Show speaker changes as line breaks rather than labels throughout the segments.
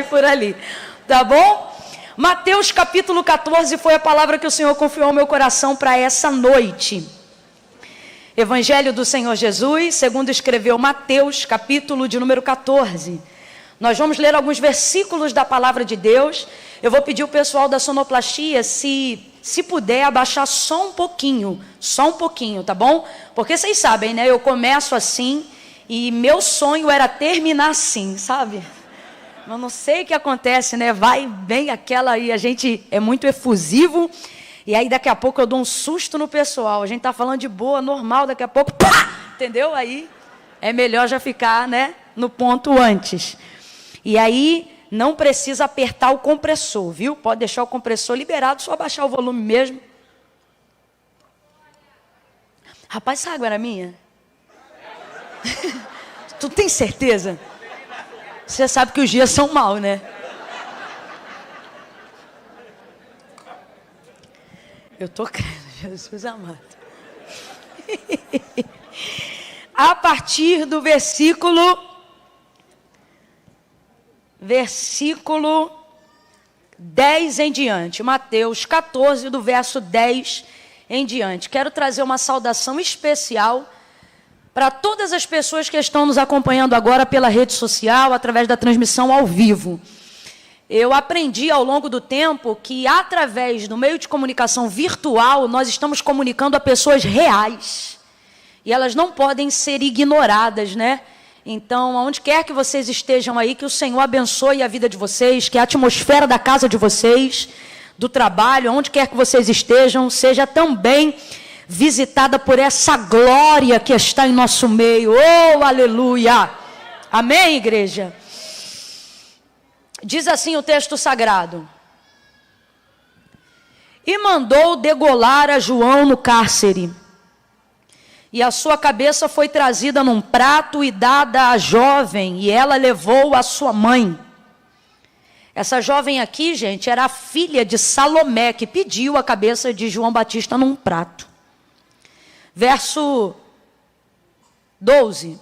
por ali, tá bom? Mateus capítulo 14 foi a palavra que o Senhor confiou ao meu coração para essa noite. Evangelho do Senhor Jesus, segundo escreveu Mateus, capítulo de número 14. Nós vamos ler alguns versículos da palavra de Deus. Eu vou pedir o pessoal da sonoplastia, se puder, abaixar só um pouquinho, tá bom? Porque vocês sabem, né? Eu começo assim e meu sonho era terminar assim, sabe? Eu não sei o que acontece, né? Vai bem aquela aí, a gente é muito efusivo. E aí daqui a pouco eu dou um susto no pessoal. A gente tá falando de boa, normal, daqui a pouco, pá! Entendeu? Aí é melhor já ficar, né, no ponto antes. E aí não precisa apertar o compressor, viu? Pode deixar o compressor liberado, só baixar o volume mesmo. Rapaz, essa água era minha? Tu tem certeza? Você sabe que os dias são maus, né? Eu tô crendo, Jesus amado. A partir do versículo 10 em diante. Mateus 14, do verso 10 em diante. Quero trazer uma saudação especial para todas as pessoas que estão nos acompanhando agora pela rede social, através da transmissão ao vivo. Eu aprendi ao longo do tempo que, através do meio de comunicação virtual, nós estamos comunicando a pessoas reais. E elas não podem ser ignoradas, né? Então, aonde quer que vocês estejam aí, que o Senhor abençoe a vida de vocês, que a atmosfera da casa de vocês, do trabalho, aonde quer que vocês estejam, seja também visitada por essa glória que está em nosso meio. Oh, aleluia! Amém, igreja? Diz assim o texto sagrado: e mandou degolar a João no cárcere, e a sua cabeça foi trazida num prato e dada à jovem, e ela levou a sua mãe. Essa jovem aqui, gente, era a filha de Salomé, que pediu a cabeça de João Batista num prato. Verso 12.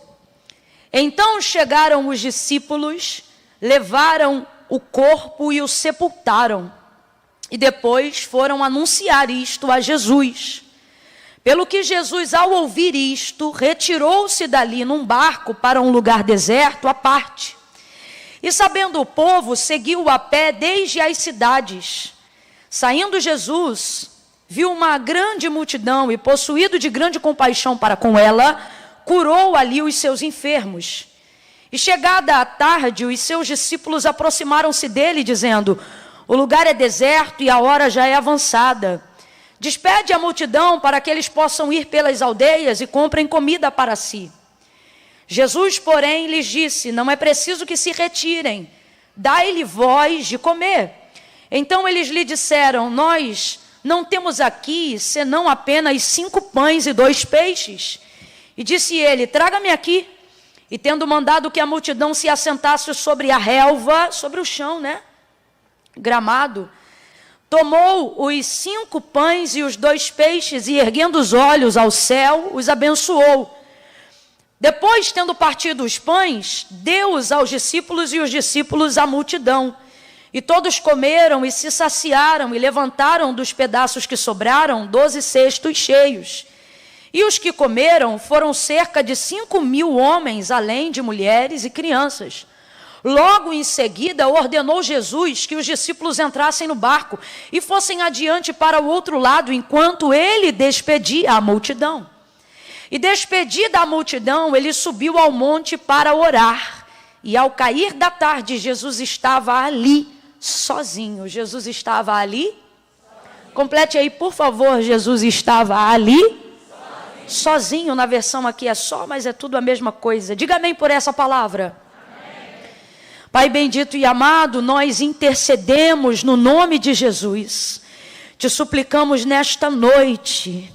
Então chegaram os discípulos, levaram o corpo e o sepultaram. E depois foram anunciar isto a Jesus. Pelo que Jesus, ao ouvir isto, retirou-se dali num barco para um lugar deserto à parte. E sabendo o povo, seguiu a pé desde as cidades. Saindo Jesus, viu uma grande multidão e, possuído de grande compaixão para com ela, curou ali os seus enfermos. E chegada a tarde, os seus discípulos aproximaram-se dele, dizendo: o lugar é deserto e a hora já é avançada. Despede a multidão para que eles possam ir pelas aldeias e comprem comida para si. Jesus, porém, lhes disse: não é preciso que se retirem, dai-lhe vós de comer. Então eles lhe disseram: nós não temos aqui senão apenas 5 pães e 2 peixes. E disse ele: traga-me aqui. E tendo mandado que a multidão se assentasse sobre a relva, sobre o chão, né? Gramado, tomou os 5 pães e os 2 peixes e, erguendo os olhos ao céu, os abençoou. Depois, tendo partido os pães, deu-os aos discípulos e os discípulos à multidão. E todos comeram e se saciaram e levantaram dos pedaços que sobraram 12 cestos cheios. E os que comeram foram cerca de 5.000 homens, além de mulheres e crianças. Logo em seguida ordenou Jesus que os discípulos entrassem no barco e fossem adiante para o outro lado, enquanto ele despedia a multidão. E despedida a multidão, ele subiu ao monte para orar. E ao cair da tarde, Jesus estava ali, sozinho. Jesus estava ali? Complete aí, por favor. Jesus estava ali? Sozinho, na versão aqui é só, mas é tudo a mesma coisa. Diga amém por essa palavra. Amém. Pai bendito e amado, nós intercedemos no nome de Jesus. Te suplicamos nesta noite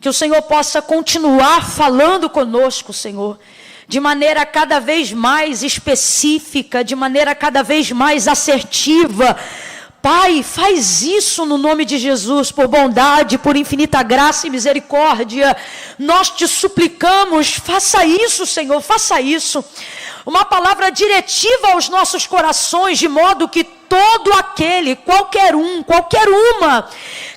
que o Senhor possa continuar falando conosco, Senhor, de maneira cada vez mais específica, de maneira cada vez mais assertiva. Pai, faz isso no nome de Jesus, por bondade, por infinita graça e misericórdia. Nós te suplicamos, faça isso, Senhor, faça isso. uma palavra diretiva aos nossos corações, de modo que todo aquele, qualquer uma,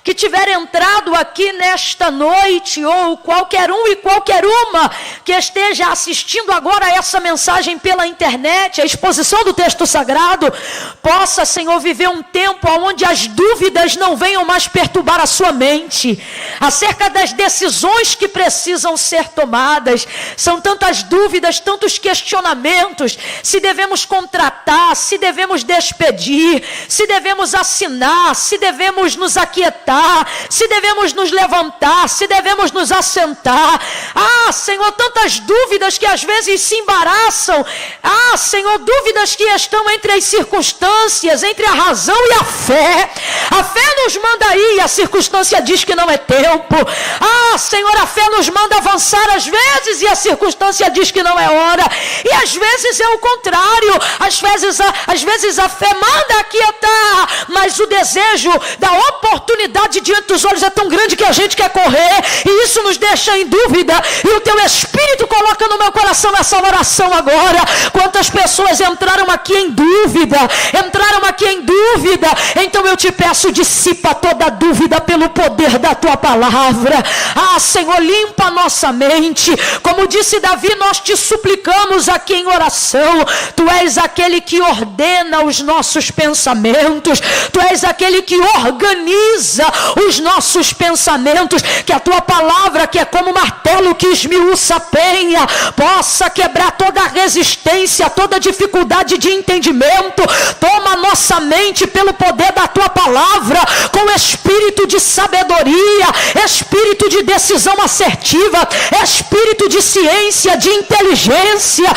que tiver entrado aqui nesta noite, ou qualquer um e qualquer uma que esteja assistindo agora essa mensagem pela internet, a exposição do texto sagrado, possa, Senhor, viver um tempo onde as dúvidas não venham mais perturbar a sua mente, acerca das decisões que precisam ser tomadas. São tantas dúvidas, tantos questionamentos, se devemos contratar, se devemos despedir, se devemos assinar, se devemos nos aquietar, se devemos nos levantar, se devemos nos assentar. Senhor, tantas dúvidas que às vezes se embaraçam. Senhor, dúvidas que estão entre as circunstâncias, entre a razão e a fé. A fé nos manda ir e a circunstância diz que não é tempo. Senhor, a fé nos manda avançar às vezes e a circunstância diz que não é hora. E às vezes é o contrário. Às vezes a fé manda aquietar, mas o desejo da oportunidade diante dos olhos é tão grande que a gente quer correr, e isso nos deixa em dúvida. E o teu Espírito coloca no meu coração essa oração agora. Quantas pessoas entraram aqui em dúvida, então eu te peço, dissipa toda dúvida pelo poder da tua palavra. Senhor, limpa a nossa mente. Como disse Davi, nós te suplicamos aqui em oração. Tu és aquele que ordena os nossos pensamentos, tu és aquele que organiza os nossos pensamentos. Que a tua palavra, que é como martelo que esmiuça a penha, possa quebrar toda a resistência, toda dificuldade de entendimento. Toma a nossa mente pelo poder da tua palavra, com espírito de sabedoria, espírito de decisão assertiva, espírito de ciência, de inteligência.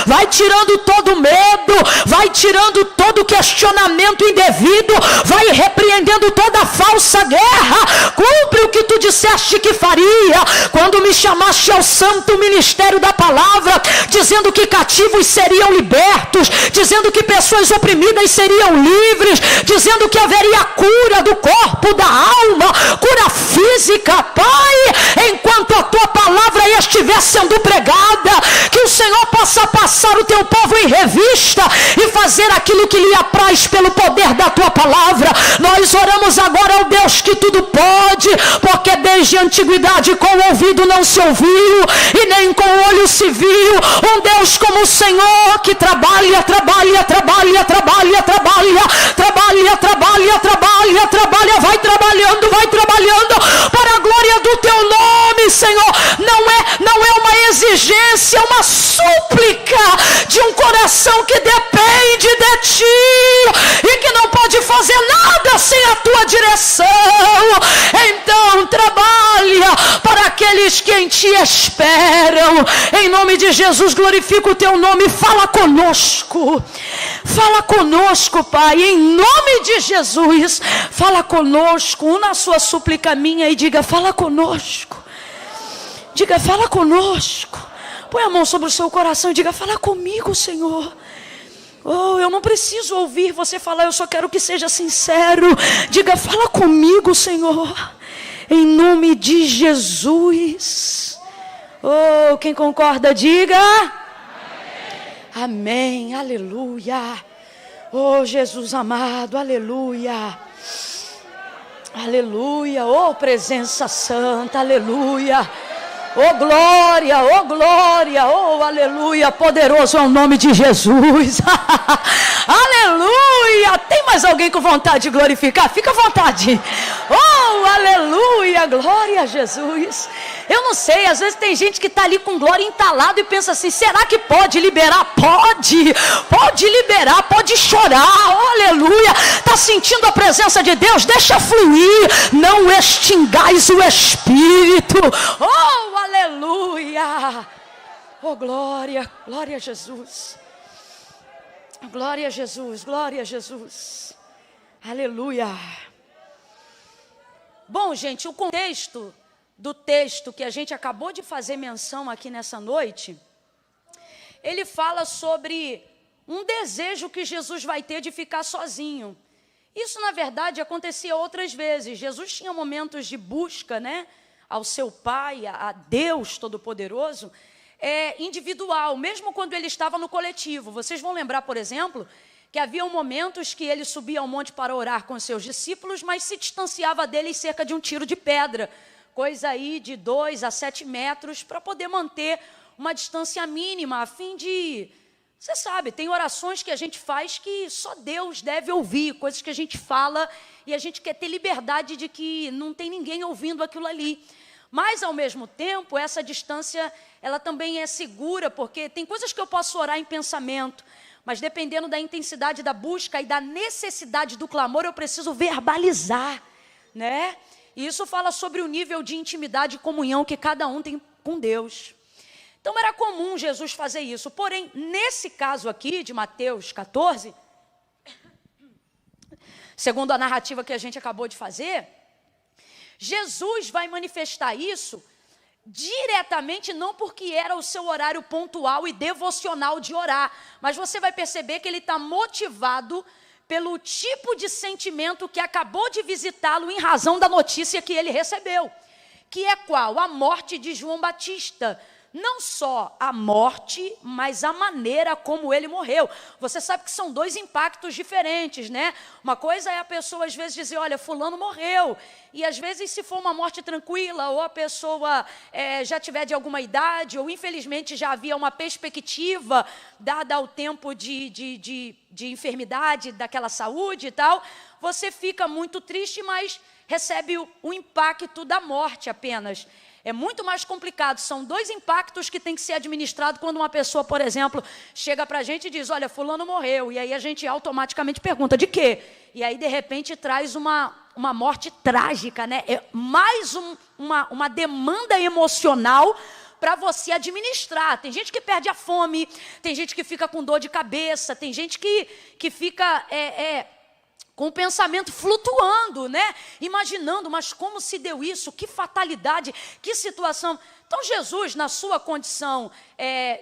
Vai tirando todo medo, vai tirando todo questionamento indevido, vai repreendendo toda falsa guerra. Cumpre o que tu disseste que faria quando me chamaste ao santo ministério da palavra, dizendo que cativos seriam libertos, dizendo que pessoas oprimidas seriam livres, dizendo que haveria cura do corpo, da alma, cura física. Pai, enquanto a tua palavra estiver sendo pregada, que o Senhor possa passar o teu povo em revista e fazer aquilo que lhe apraz pelo poder da tua palavra. Nós oramos agora ao Deus que tudo pode, porque desde a antiguidade com o ouvido não se ouviu e nem com o olho se viu um Deus como o Senhor, que trabalha, vai trabalhando para a glória do teu nome, Senhor. Não é uma exigência, é uma súplica de um coração que depende de ti e que não pode fazer nada sem a tua direção. Então trabalha para aqueles que em ti esperam. Em nome de Jesus, glorifica o teu nome. Fala conosco, Pai, em nome de Jesus. Fala conosco, una a sua súplica minha e diga: fala conosco. Diga: fala conosco. Põe a mão sobre o seu coração e diga: fala comigo, Senhor. Eu não preciso ouvir você falar, eu só quero que seja sincero. Diga: fala comigo, Senhor, em nome de Jesus. Quem concorda, diga amém. Aleluia. Jesus amado, aleluia. Aleluia. Presença santa, aleluia. Glória, aleluia, poderoso é o nome de Jesus. Aleluia. Tem mais alguém com vontade de glorificar? Fica à vontade. Aleluia, glória a Jesus. Eu não sei, às vezes tem gente que está ali com glória entalado e pensa assim: será que pode liberar? Pode liberar, pode chorar, aleluia. Está sentindo a presença de Deus? Deixa fluir, não extingais o Espírito. Aleluia. Glória a Jesus. Glória a Jesus, glória a Jesus. Aleluia. Bom, gente, o contexto do texto que a gente acabou de fazer menção aqui nessa noite, ele fala sobre um desejo que Jesus vai ter de ficar sozinho. Isso, na verdade, acontecia outras vezes. Jesus tinha momentos de busca, né? ao seu Pai, a Deus Todo-Poderoso, individual, mesmo quando ele estava no coletivo. Vocês vão lembrar, por exemplo, que havia momentos que ele subia ao monte para orar com seus discípulos, mas se distanciava deles cerca de um tiro de pedra, coisa aí de 2 a 7 metros, para poder manter uma distância mínima, a fim de... Você sabe, tem orações que a gente faz que só Deus deve ouvir, coisas que a gente fala e a gente quer ter liberdade de que não tem ninguém ouvindo aquilo ali. Mas, ao mesmo tempo, essa distância, ela também é segura, porque tem coisas que eu posso orar em pensamento, mas dependendo da intensidade da busca e da necessidade do clamor, eu preciso verbalizar, né? E isso fala sobre o nível de intimidade e comunhão que cada um tem com Deus. Então, era comum Jesus fazer isso. Porém, nesse caso aqui, de Mateus 14, segundo a narrativa que a gente acabou de fazer, Jesus vai manifestar isso diretamente, não porque era o seu horário pontual e devocional de orar, mas você vai perceber que ele está motivado pelo tipo de sentimento que acabou de visitá-lo em razão da notícia que ele recebeu, que é qual? A morte de João Batista. Não só a morte, mas a maneira como ele morreu. Você sabe que são 2 impactos diferentes, né? Uma coisa é a pessoa às vezes dizer, olha, fulano morreu. E às vezes se for uma morte tranquila, ou a pessoa já tiver de alguma idade, ou infelizmente já havia uma perspectiva, dada ao tempo de enfermidade, daquela saúde e tal, você fica muito triste, mas recebe o impacto da morte apenas. É muito mais complicado, são 2 impactos que tem que ser administrado quando uma pessoa, por exemplo, chega para a gente e diz, olha, fulano morreu, e aí a gente automaticamente pergunta, de quê? E aí, de repente, traz uma morte trágica, né? É mais uma demanda emocional para você administrar. Tem gente que perde a fome, tem gente que fica com dor de cabeça, tem gente que fica... com o pensamento flutuando, né? Imaginando, mas como se deu isso? Que fatalidade, que situação. Então, Jesus, na sua condição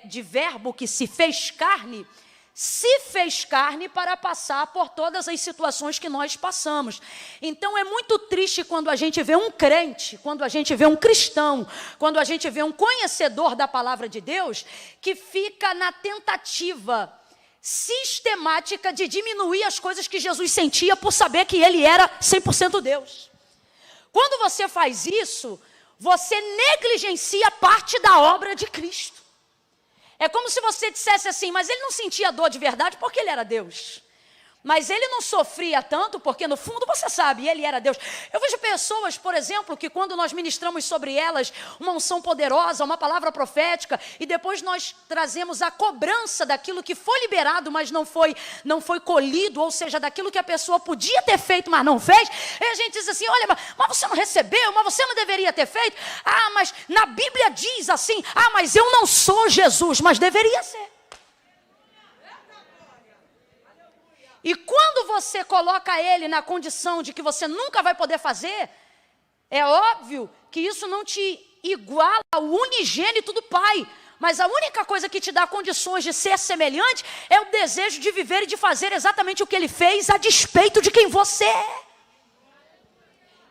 de verbo que se fez carne para passar por todas as situações que nós passamos. Então, é muito triste quando a gente vê um crente, quando a gente vê um cristão, quando a gente vê um conhecedor da palavra de Deus, que fica na tentativa sistemática de diminuir as coisas que Jesus sentia por saber que ele era 100% Deus. Quando você faz isso, você negligencia parte da obra de Cristo. É como se você dissesse assim, mas ele não sentia dor de verdade porque ele era Deus. Mas ele não sofria tanto porque, no fundo, você sabe, ele era Deus. Eu vejo pessoas, por exemplo, que quando nós ministramos sobre elas uma unção poderosa, uma palavra profética, e depois nós trazemos a cobrança daquilo que foi liberado, mas não foi colhido, ou seja, daquilo que a pessoa podia ter feito, mas não fez, e a gente diz assim, olha, mas você não recebeu, mas você não deveria ter feito. Ah, mas na Bíblia diz assim, mas eu não sou Jesus, mas deveria ser. E quando você coloca ele na condição de que você nunca vai poder fazer, é óbvio que isso não te iguala ao unigênito do Pai. Mas a única coisa que te dá condições de ser semelhante é o desejo de viver e de fazer exatamente o que ele fez a despeito de quem você é.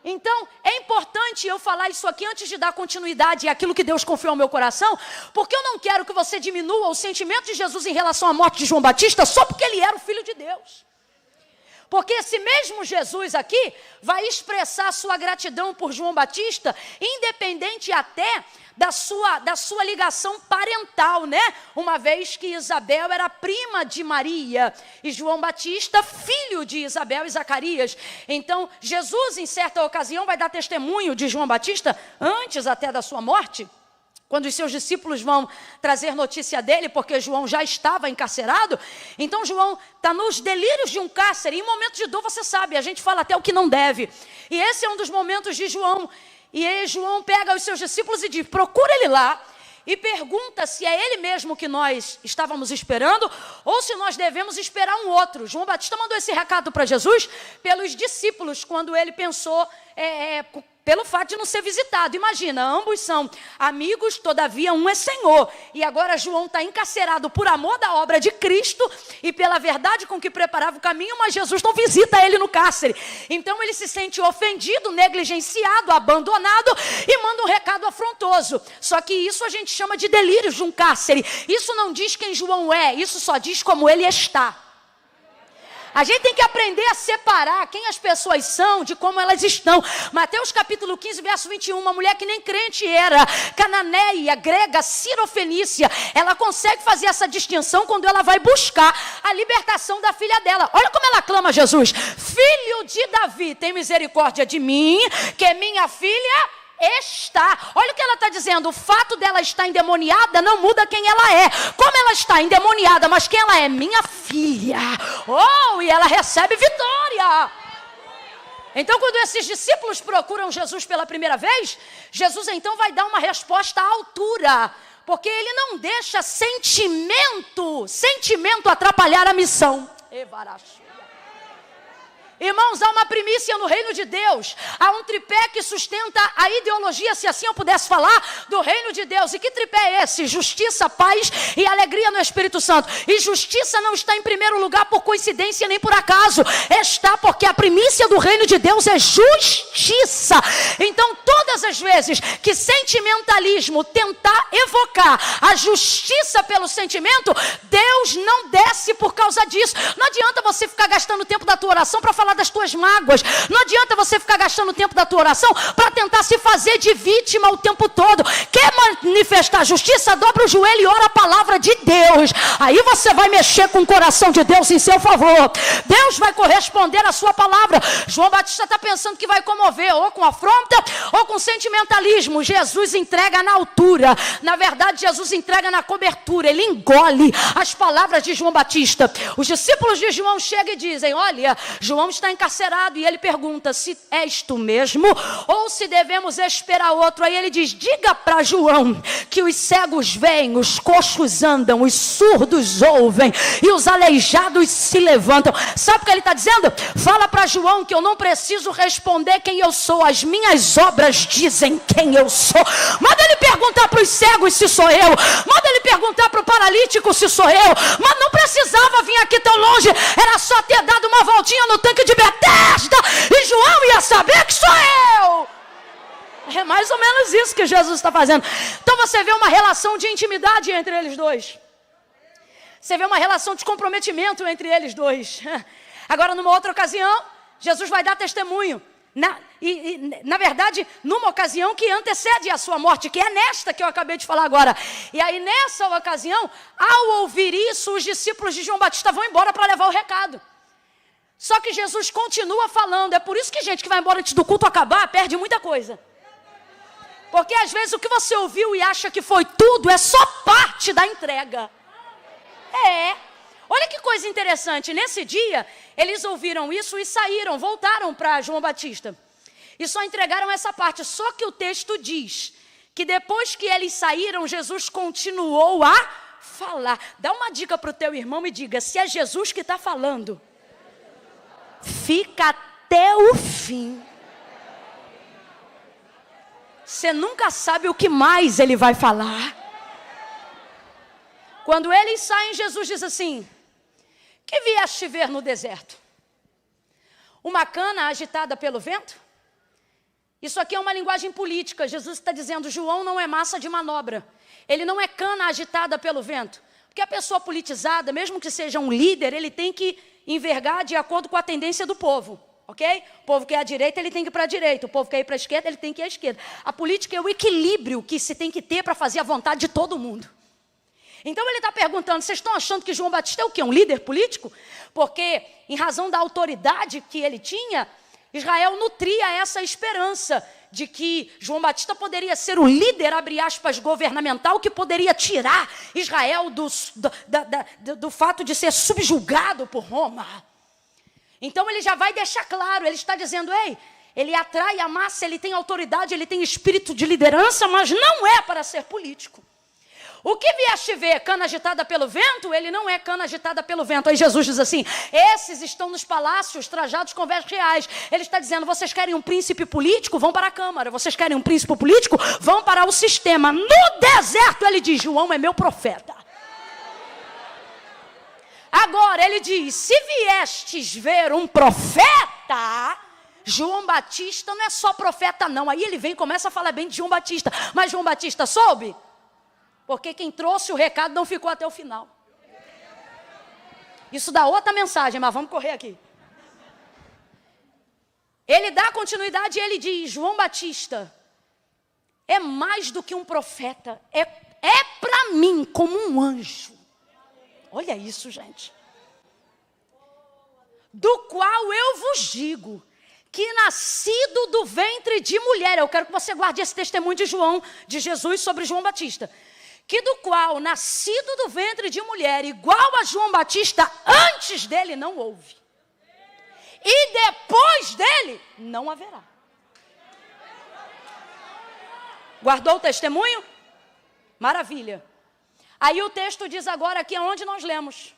Então, é importante eu falar isso aqui antes de dar continuidade àquilo que Deus confiou ao meu coração, porque eu não quero que você diminua o sentimento de Jesus em relação à morte de João Batista só porque ele era o Filho de Deus. Porque esse mesmo Jesus aqui vai expressar a sua gratidão por João Batista, independente até da sua ligação parental, né? Uma vez que Isabel era prima de Maria e João Batista, filho de Isabel e Zacarias. Então, Jesus, em certa ocasião, vai dar testemunho de João Batista, antes até da sua morte, quando os seus discípulos vão trazer notícia dele, porque João já estava encarcerado. Então João está nos delírios de um cárcere. Em momentos de dor, você sabe, a gente fala até o que não deve. E esse é um dos momentos de João. E aí João pega os seus discípulos e diz, procura ele lá e pergunta se é ele mesmo que nós estávamos esperando ou se nós devemos esperar um outro. João Batista mandou esse recado para Jesus pelos discípulos, quando ele pensou, pelo fato de não ser visitado. Imagina, ambos são amigos, todavia um é Senhor. E agora João está encarcerado por amor da obra de Cristo e pela verdade com que preparava o caminho, mas Jesus não visita ele no cárcere. Então ele se sente ofendido, negligenciado, abandonado e manda um recado afrontoso. Só que isso a gente chama de delírios de um cárcere. Isso não diz quem João é, isso só diz como ele está. A gente tem que aprender a separar quem as pessoas são de como elas estão. Mateus capítulo 15, verso 21, uma mulher que nem crente era, cananeia, grega, cirofenícia, ela consegue fazer essa distinção quando ela vai buscar a libertação da filha dela. Olha como ela clama a Jesus: filho de Davi, tem misericórdia de mim, que minha filha está. Olha o que ela está dizendo: o fato dela estar endemoniada não muda quem ela é. Como ela está endemoniada, mas quem ela é? Minha filha. Oh, e ela recebe vitória. Então, quando esses discípulos procuram Jesus pela primeira vez, Jesus então vai dar uma resposta à altura, porque ele não deixa sentimento atrapalhar a missão. Irmãos, há uma primícia no reino de Deus. Há um tripé que sustenta a ideologia, se assim eu pudesse falar, do reino de Deus. E que tripé é esse? Justiça, paz e alegria no Espírito Santo. E justiça não está em primeiro lugar por coincidência nem por acaso. Está porque a primícia do reino de Deus é justiça. Então, todas as vezes que sentimentalismo tentar evocar a justiça pelo sentimento, Deus não desce por causa disso. Não adianta você ficar gastando tempo da tua oração para falar das tuas mágoas. Não adianta você ficar gastando o tempo da tua oração para tentar se fazer de vítima o tempo todo. Quer manifestar justiça? Dobra o joelho e ora a palavra de Deus. Aí você vai mexer com o coração de Deus em seu favor. Deus vai corresponder à sua palavra. João Batista está pensando que vai comover ou com afronta ou com sentimentalismo. Jesus entrega na altura. Na verdade, Jesus entrega na cobertura. Ele engole as palavras de João Batista. Os discípulos de João chegam e dizem: olha, João está encarcerado. E ele pergunta se és tu mesmo ou se devemos esperar outro. Aí ele diz: diga para João que os cegos veem, os coxos andam, os surdos ouvem e os aleijados se levantam. Sabe o que ele está dizendo? Fala para João que eu não preciso responder quem eu sou, as minhas obras dizem quem eu sou. Manda ele perguntar para os cegos se sou eu. Manda ele perguntar para o paralítico se sou eu. Mas não precisava vir aqui tão longe, era só ter dado uma voltinha no tanque de Betesda e João ia saber que sou eu. É mais ou menos isso que Jesus está fazendo. Então você vê uma relação de intimidade entre eles dois. Você vê uma relação de comprometimento entre eles dois. Agora, numa outra ocasião, Jesus vai dar testemunho. Na verdade, numa ocasião que antecede a sua morte, que é nesta que eu acabei de falar agora. E aí, nessa ocasião, ao ouvir isso, os discípulos de João Batista vão embora para levar o recado. Só que Jesus continua falando. É por isso que gente que vai embora antes do culto acabar perde muita coisa. Porque às vezes o que você ouviu e acha que foi tudo é só parte da entrega. Olha que coisa interessante. Nesse dia, eles ouviram isso e saíram, voltaram para João Batista. E só entregaram essa parte. Só que o texto diz que depois que eles saíram, Jesus continuou a falar. Dá uma dica para o teu irmão e diga: se é Jesus que está falando, fica até o fim. Você nunca sabe o que mais ele vai falar. Quando eles saem, Jesus diz assim: que vieste ver no deserto? Uma cana agitada pelo vento? Isso aqui é uma linguagem política. Jesus está dizendo: João não é massa de manobra. Ele não é cana agitada pelo vento. Porque a pessoa politizada, mesmo que seja um líder, ele tem que envergar de acordo com a tendência do povo. Ok? O povo quer a direita, ele tem que ir para a direita. O povo quer ir para a esquerda, ele tem que ir à esquerda. A política é o equilíbrio que se tem que ter para fazer a vontade de todo mundo. Então ele está perguntando: vocês estão achando que João Batista é o quê? Um líder político? Porque, em razão da autoridade que ele tinha, Israel nutria essa esperança de que João Batista poderia ser o líder, abre aspas, governamental, que poderia tirar Israel do fato de ser subjugado por Roma. Então ele já vai deixar claro, ele está dizendo: ei, ele atrai a massa, ele tem autoridade, ele tem espírito de liderança, mas não é para ser político. O que vieste ver, cana agitada pelo vento? Ele não é cana agitada pelo vento. Aí Jesus diz assim, esses estão nos palácios trajados com vestes reais. Ele está dizendo, vocês querem um príncipe político? Vão para a Câmara. Vocês querem um príncipe político? Vão para o sistema. No deserto, ele diz, João é meu profeta. Agora, ele diz, se viestes ver um profeta, João Batista não é só profeta não. Aí ele vem e começa a falar bem de João Batista. Mas João Batista soube? Porque quem trouxe o recado não ficou até o final. Isso dá outra mensagem, mas vamos correr aqui. Ele dá continuidade e ele diz, João Batista é mais do que um profeta. É para mim como um anjo. Olha isso, gente. Do qual eu vos digo, que nascido do ventre de mulher. Eu quero que você guarde esse testemunho de Jesus sobre João Batista. Que do qual, nascido do ventre de mulher, igual a João Batista, antes dele não houve. E depois dele, não haverá. Guardou o testemunho? Maravilha. Aí o texto diz agora aqui onde nós lemos.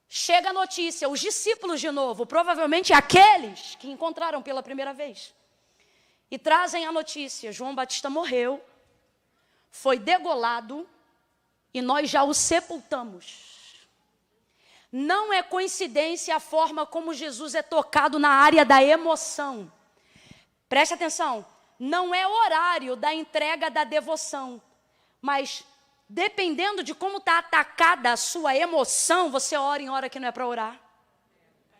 Chega a notícia, os discípulos de novo, provavelmente aqueles que encontraram pela primeira vez. E trazem a notícia, João Batista morreu, foi degolado e nós já o sepultamos. Não é coincidência a forma como Jesus é tocado na área da emoção. Preste atenção, não é horário da entrega da devoção, mas dependendo de como está atacada a sua emoção, você ora em hora que não é para orar.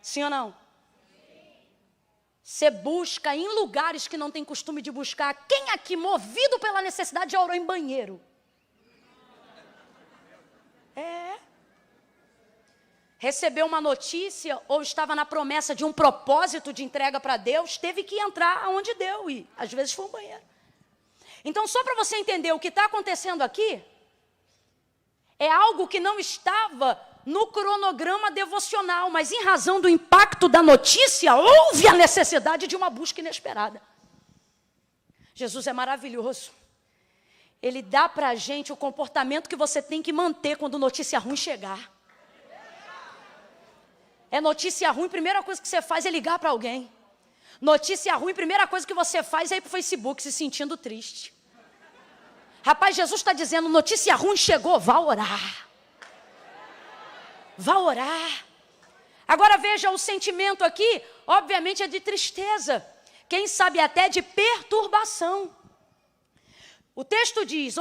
Sim ou não? Você busca em lugares que não tem costume de buscar. Quem aqui, movido pela necessidade, já orou em banheiro? Recebeu uma notícia ou estava na promessa de um propósito de entrega para Deus, teve que entrar aonde deu e às vezes foi um banheiro. Então, só para você entender o que está acontecendo aqui, é algo que não estava no cronograma devocional, mas em razão do impacto da notícia, houve a necessidade de uma busca inesperada. Jesus é maravilhoso. Ele dá para a gente o comportamento que você tem que manter quando notícia ruim chegar. É notícia ruim, primeira coisa que você faz é ligar para alguém. Notícia ruim, primeira coisa que você faz é ir para o Facebook se sentindo triste. Rapaz, Jesus está dizendo, notícia ruim chegou, vá orar. Vá orar. Agora veja, o sentimento aqui, obviamente é de tristeza. Quem sabe até de perturbação. O texto diz,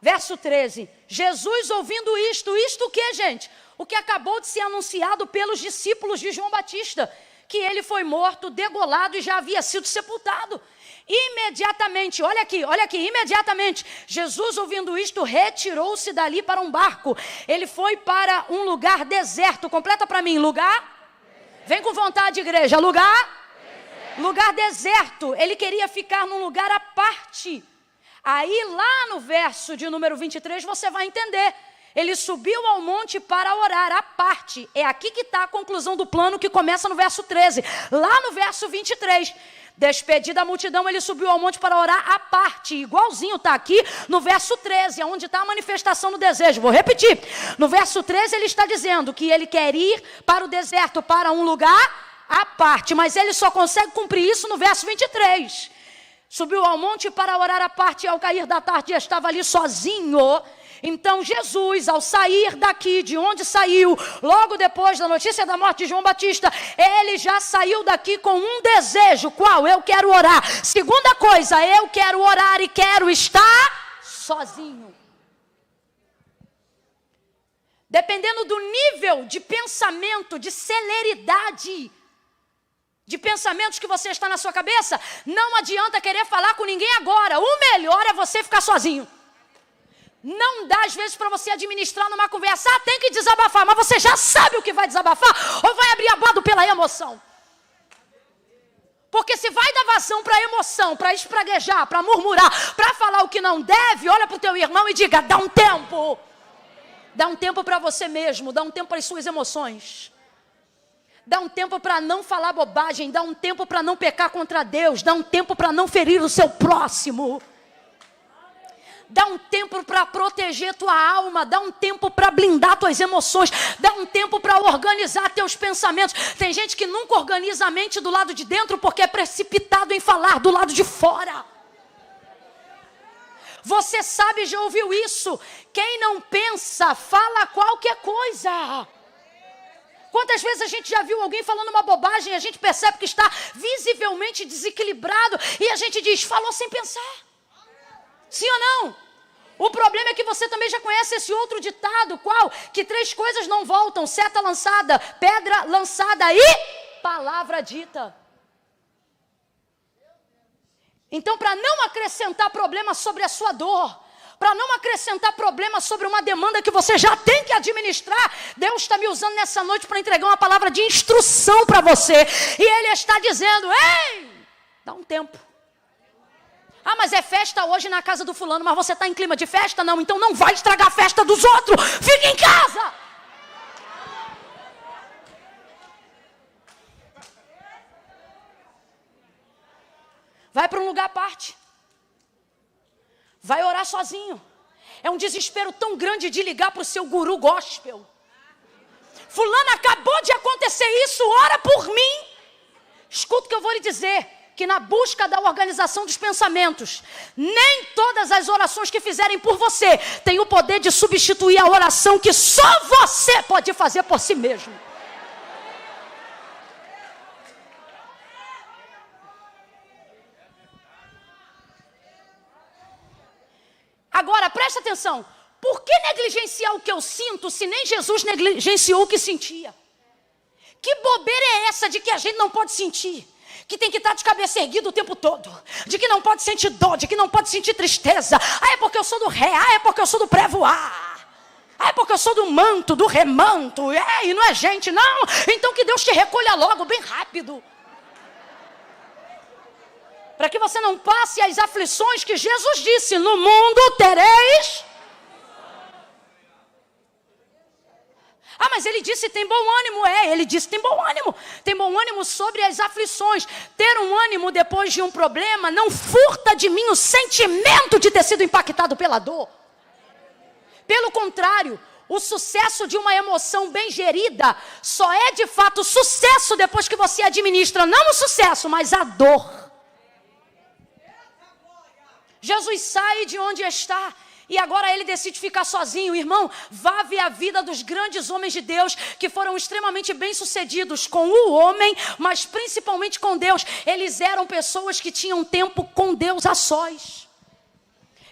verso 13. Jesus ouvindo isto o que, gente? O que acabou de ser anunciado pelos discípulos de João Batista. Que ele foi morto, degolado e já havia sido sepultado. Imediatamente, olha aqui, imediatamente, Jesus ouvindo isto, retirou-se dali para um barco. Ele foi para um lugar deserto. Completa para mim, lugar? Vem com vontade, igreja, lugar? Lugar deserto. Ele queria ficar num lugar à parte. Aí lá no verso de número 23 você vai entender. Ele subiu ao monte para orar, à parte. É aqui que está a conclusão do plano que começa no verso 13. Lá no verso 23. Despedida a multidão, ele subiu ao monte para orar à parte. Igualzinho está aqui no verso 13, onde está a manifestação do desejo. Vou repetir. No verso 13 ele está dizendo que ele quer ir para o deserto, para um lugar à parte. Mas ele só consegue cumprir isso no verso 23. Subiu ao monte para orar à parte e ao cair da tarde estava ali sozinho. Então Jesus, ao sair daqui, de onde saiu, logo depois da notícia da morte de João Batista, ele já saiu daqui com um desejo. Qual? Eu quero orar. Segunda coisa, eu quero orar e quero estar sozinho. Dependendo do nível de pensamento, de celeridade, de pensamentos que você está na sua cabeça, não adianta querer falar com ninguém agora. O melhor é você ficar sozinho. Não dá às vezes para você administrar numa conversa, tem que desabafar, mas você já sabe o que vai desabafar ou vai abrir abado pela emoção? Porque se vai dar vazão para a emoção, para espraguejar, para murmurar, para falar o que não deve, olha para o teu irmão e diga, dá um tempo. Dá um tempo para você mesmo, dá um tempo para as suas emoções. Dá um tempo para não falar bobagem, dá um tempo para não pecar contra Deus, dá um tempo para não ferir o seu próximo. Dá um tempo para proteger tua alma, dá um tempo para blindar tuas emoções, dá um tempo para organizar teus pensamentos. Tem gente que nunca organiza a mente do lado de dentro porque é precipitado em falar do lado de fora. Você sabe, já ouviu isso? Quem não pensa, fala qualquer coisa. Quantas vezes a gente já viu alguém falando uma bobagem e a gente percebe que está visivelmente desequilibrado e a gente diz, falou sem pensar. Sim ou não? O problema é que você também já conhece esse outro ditado, qual? Que 3 coisas não voltam: seta lançada, pedra lançada e palavra dita. Então, para não acrescentar problema sobre a sua dor, para não acrescentar problema sobre uma demanda que você já tem que administrar, Deus está me usando nessa noite para entregar uma palavra de instrução para você. E Ele está dizendo, ei, dá um tempo. Ah, mas é festa hoje na casa do fulano, mas você está em clima de festa? Não, então não vai estragar a festa dos outros. Fica em casa. Vai para um lugar à parte. Vai orar sozinho. É um desespero tão grande de ligar para o seu guru gospel. Fulano, acabou de acontecer isso, ora por mim. Escuta o que eu vou lhe dizer. Que na busca da organização dos pensamentos, nem todas as orações que fizerem por você têm o poder de substituir a oração que só você pode fazer por si mesmo. Agora, presta atenção. Por que negligenciar o que eu sinto se nem Jesus negligenciou o que sentia? Que bobeira é essa de que a gente não pode sentir? Que tem que estar de cabeça erguida o tempo todo, de que não pode sentir dor, de que não pode sentir tristeza. Ah, é porque eu sou do ré, ah, é porque eu sou do pré-voar, ah, é porque eu sou do manto, do remanto, e não é gente, não. Então que Deus te recolha logo, bem rápido, para que você não passe as aflições que Jesus disse, no mundo tereis. Ah, mas ele disse tem bom ânimo. Ele disse tem bom ânimo. Tem bom ânimo sobre as aflições. Ter um ânimo depois de um problema não furta de mim o sentimento de ter sido impactado pela dor. Pelo contrário, o sucesso de uma emoção bem gerida só é de fato sucesso depois que você administra não o sucesso, mas a dor. Jesus sai de onde está. E agora ele decide ficar sozinho. Irmão, vá ver a vida dos grandes homens de Deus que foram extremamente bem-sucedidos com o homem, mas principalmente com Deus. Eles eram pessoas que tinham tempo com Deus a sós.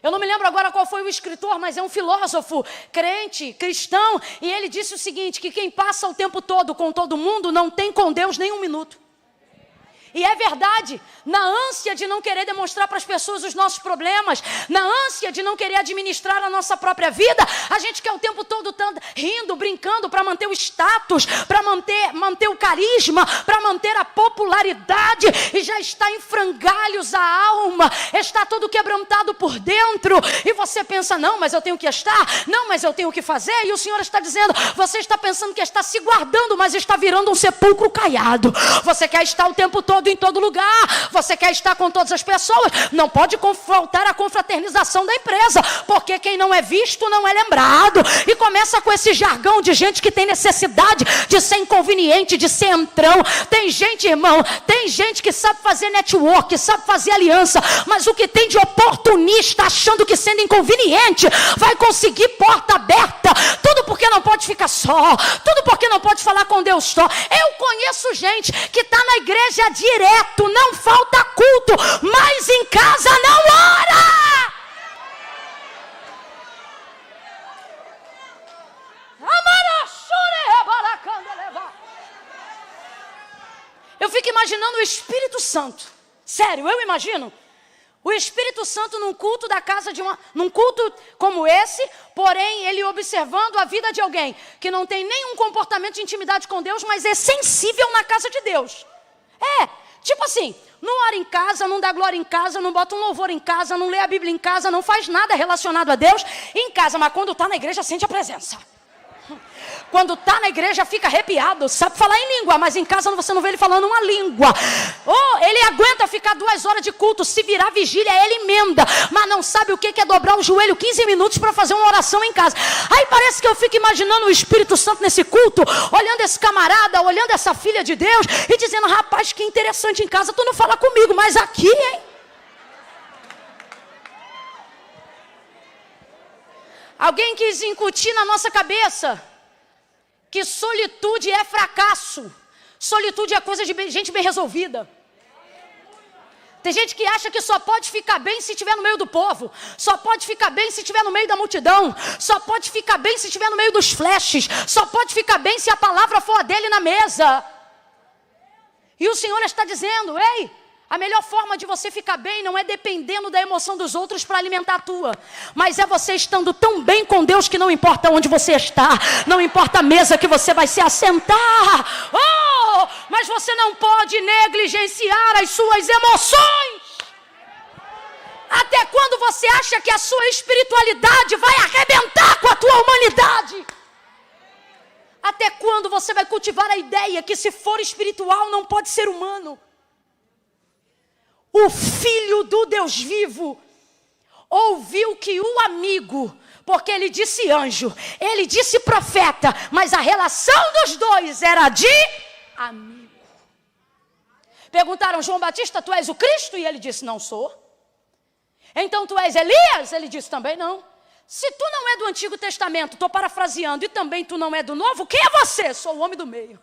Eu não me lembro agora qual foi o escritor, mas é um filósofo, crente, cristão. E ele disse o seguinte, que quem passa o tempo todo com todo mundo não tem com Deus nem um minuto. E é verdade, na ânsia de não querer demonstrar para as pessoas os nossos problemas, na ânsia de não querer administrar a nossa própria vida, a gente quer o tempo todo rindo, brincando para manter o status, para manter o carisma, para manter a popularidade, e já está em frangalhos a alma, está todo quebrantado por dentro, e você pensa, não, mas eu tenho que estar, não, mas eu tenho que fazer, e o Senhor está dizendo, você está pensando que está se guardando, mas está virando um sepulcro caiado. Você quer estar o tempo todo em todo lugar, você quer estar com todas as pessoas, não pode faltar a confraternização da empresa, porque quem não é visto não é lembrado, e começa com esse jargão de gente que tem necessidade de ser inconveniente, de ser entrão. Tem gente, irmão, tem gente que sabe fazer network, sabe fazer aliança, mas o que tem de oportunista achando que sendo inconveniente vai conseguir porta aberta, tudo porque não pode ficar só, tudo porque não pode falar com Deus só. Eu conheço gente que está na igreja direto, não falta culto, mas em casa não ora. Eu fico imaginando o Espírito Santo, sério, eu imagino o Espírito Santo num culto da casa num culto como esse, porém ele observando a vida de alguém que não tem nenhum comportamento de intimidade com Deus, mas é sensível na casa de Deus. Tipo assim, não ora em casa, não dá glória em casa, não bota um louvor em casa, não lê a Bíblia em casa, não faz nada relacionado a Deus em casa, mas quando está na igreja sente a presença. Quando está na igreja fica arrepiado, sabe falar em língua, mas em casa você não vê ele falando uma língua. Ele aguenta ficar 2 horas de culto, se virar vigília ele emenda, mas não sabe o que é dobrar o joelho 15 minutos para fazer uma oração em casa. Aí parece que eu fico imaginando o Espírito Santo nesse culto, olhando esse camarada, olhando essa filha de Deus e dizendo: rapaz, que interessante, em casa tu não fala comigo, mas aqui, hein? Alguém quis incutir na nossa cabeça que solitude é fracasso. Solitude é coisa de gente bem resolvida. Tem gente que acha que só pode ficar bem se estiver no meio do povo. Só pode ficar bem se estiver no meio da multidão. Só pode ficar bem se estiver no meio dos flashes. Só pode ficar bem se a palavra for a dele na mesa. E o Senhor está dizendo: ei, a melhor forma de você ficar bem não é dependendo da emoção dos outros para alimentar a tua, mas é você estando tão bem com Deus que não importa onde você está, não importa a mesa que você vai se assentar. Mas você não pode negligenciar as suas emoções. Até quando você acha que a sua espiritualidade vai arrebentar com a tua humanidade? Até quando você vai cultivar a ideia que se for espiritual não pode ser humano? O filho do Deus vivo ouviu que o amigo, porque ele disse anjo, ele disse profeta, mas a relação dos dois era de amigo. Perguntaram: João Batista, tu és o Cristo? E ele disse: não sou. Então tu és Elias? Ele disse: também não. Se tu não é do Antigo Testamento, estou parafraseando, e também tu não é do Novo, quem é você? Sou o homem do meio.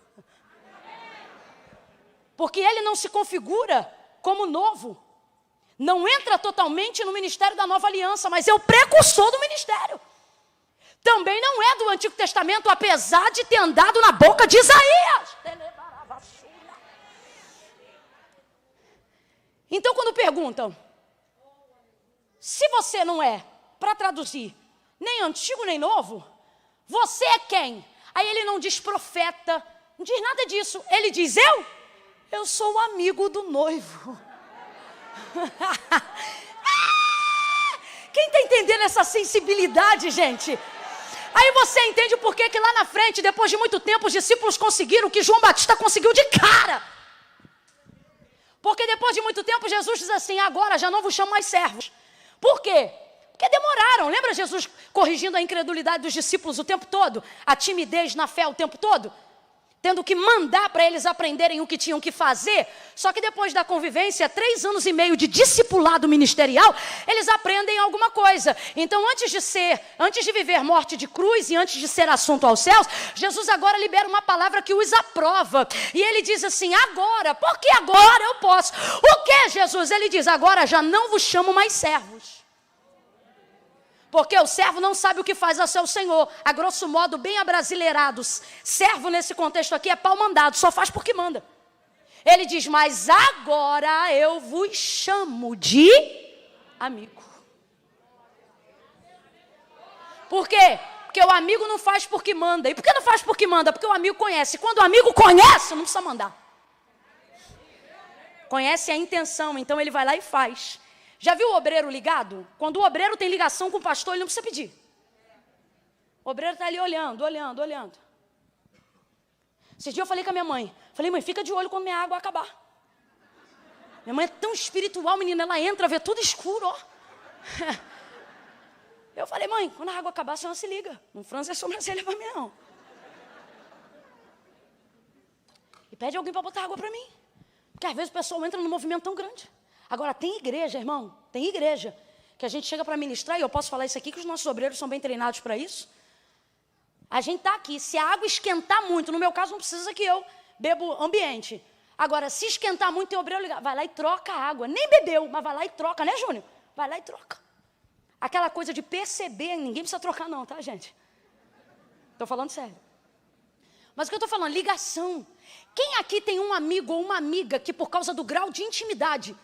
Porque ele não se configura como novo, não entra totalmente no ministério da nova aliança, mas é o precursor do ministério. Também não é do Antigo Testamento, apesar de ter andado na boca de Isaías. Então, quando perguntam, se você não é, para traduzir, nem antigo nem novo, você é quem? Aí ele não diz profeta, não diz nada disso. Ele diz: eu sou o amigo do noivo. Quem está entendendo essa sensibilidade, gente? Aí você entende o porquê que lá na frente, depois de muito tempo, os discípulos conseguiram o que João Batista conseguiu de cara. Porque depois de muito tempo, Jesus diz assim: agora já não vos chamo mais servos. Por quê? Porque demoraram. Lembra Jesus corrigindo a incredulidade dos discípulos o tempo todo? A timidez na fé o tempo todo? Tendo que mandar para eles aprenderem o que tinham que fazer. Só que depois da convivência, 3 anos e meio de discipulado ministerial, eles aprendem alguma coisa. Então, antes de viver morte de cruz e antes de ser assunto aos céus, Jesus agora libera uma palavra que os aprova. E ele diz assim: agora, porque agora eu posso. O que, Jesus? Ele diz: agora já não vos chamo mais servos. Porque o servo não sabe o que faz ao seu senhor. A grosso modo, bem abrasileirados. Servo nesse contexto aqui é pau mandado, só faz porque manda. Ele diz: mas agora eu vos chamo de amigo. Por quê? Porque o amigo não faz porque manda. E por que não faz porque manda? Porque o amigo conhece. Quando o amigo conhece, não precisa mandar. Conhece a intenção, então ele vai lá e faz. Já viu o obreiro ligado? Quando o obreiro tem ligação com o pastor, ele não precisa pedir. O obreiro está ali olhando. Esse dia eu falei com a minha mãe. Falei: mãe, fica de olho quando minha água acabar. Minha mãe é tão espiritual, menina. Ela entra, vê tudo escuro, ó. Eu falei: mãe, quando a água acabar, a senhora se liga. Não franze a sobrancelha para mim, não. E pede alguém para botar água para mim. Porque às vezes o pessoal entra num movimento tão grande. Agora, tem igreja, irmão, tem igreja, que a gente chega para ministrar, e eu posso falar isso aqui, que os nossos obreiros são bem treinados para isso. A gente está aqui, se a água esquentar muito, no meu caso não precisa que eu bebo ambiente. Agora, se esquentar muito, tem obreiro ligado, vai lá e troca a água. Nem bebeu, mas vai lá e troca, né, Júnior? Vai lá e troca. Aquela coisa de perceber, ninguém precisa trocar não, tá, gente? Estou falando sério. Mas o que eu estou falando, ligação. Quem aqui tem um amigo ou uma amiga que por causa do grau de intimidade,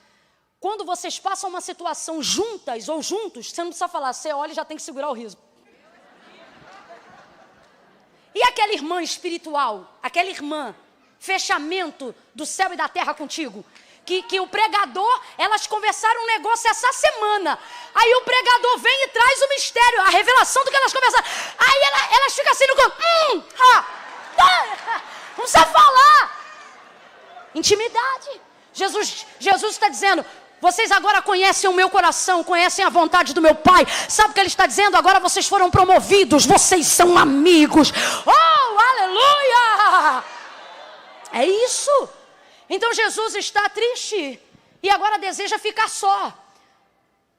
quando vocês passam uma situação juntas ou juntos, você não precisa falar, você olha e já tem que segurar o riso. E aquela irmã espiritual, aquela irmã, fechamento do céu e da terra contigo, que o pregador, elas conversaram um negócio essa semana. Aí o pregador vem e traz o mistério, a revelação do que elas conversaram. Aí elas ficam assim no canto. Não precisa falar. Intimidade. Jesus está dizendo, vocês agora conhecem o meu coração, conhecem a vontade do meu Pai. Sabe o que Ele está dizendo? Agora vocês foram promovidos, vocês são amigos. Oh, aleluia! É isso. Então Jesus está triste e agora deseja ficar só.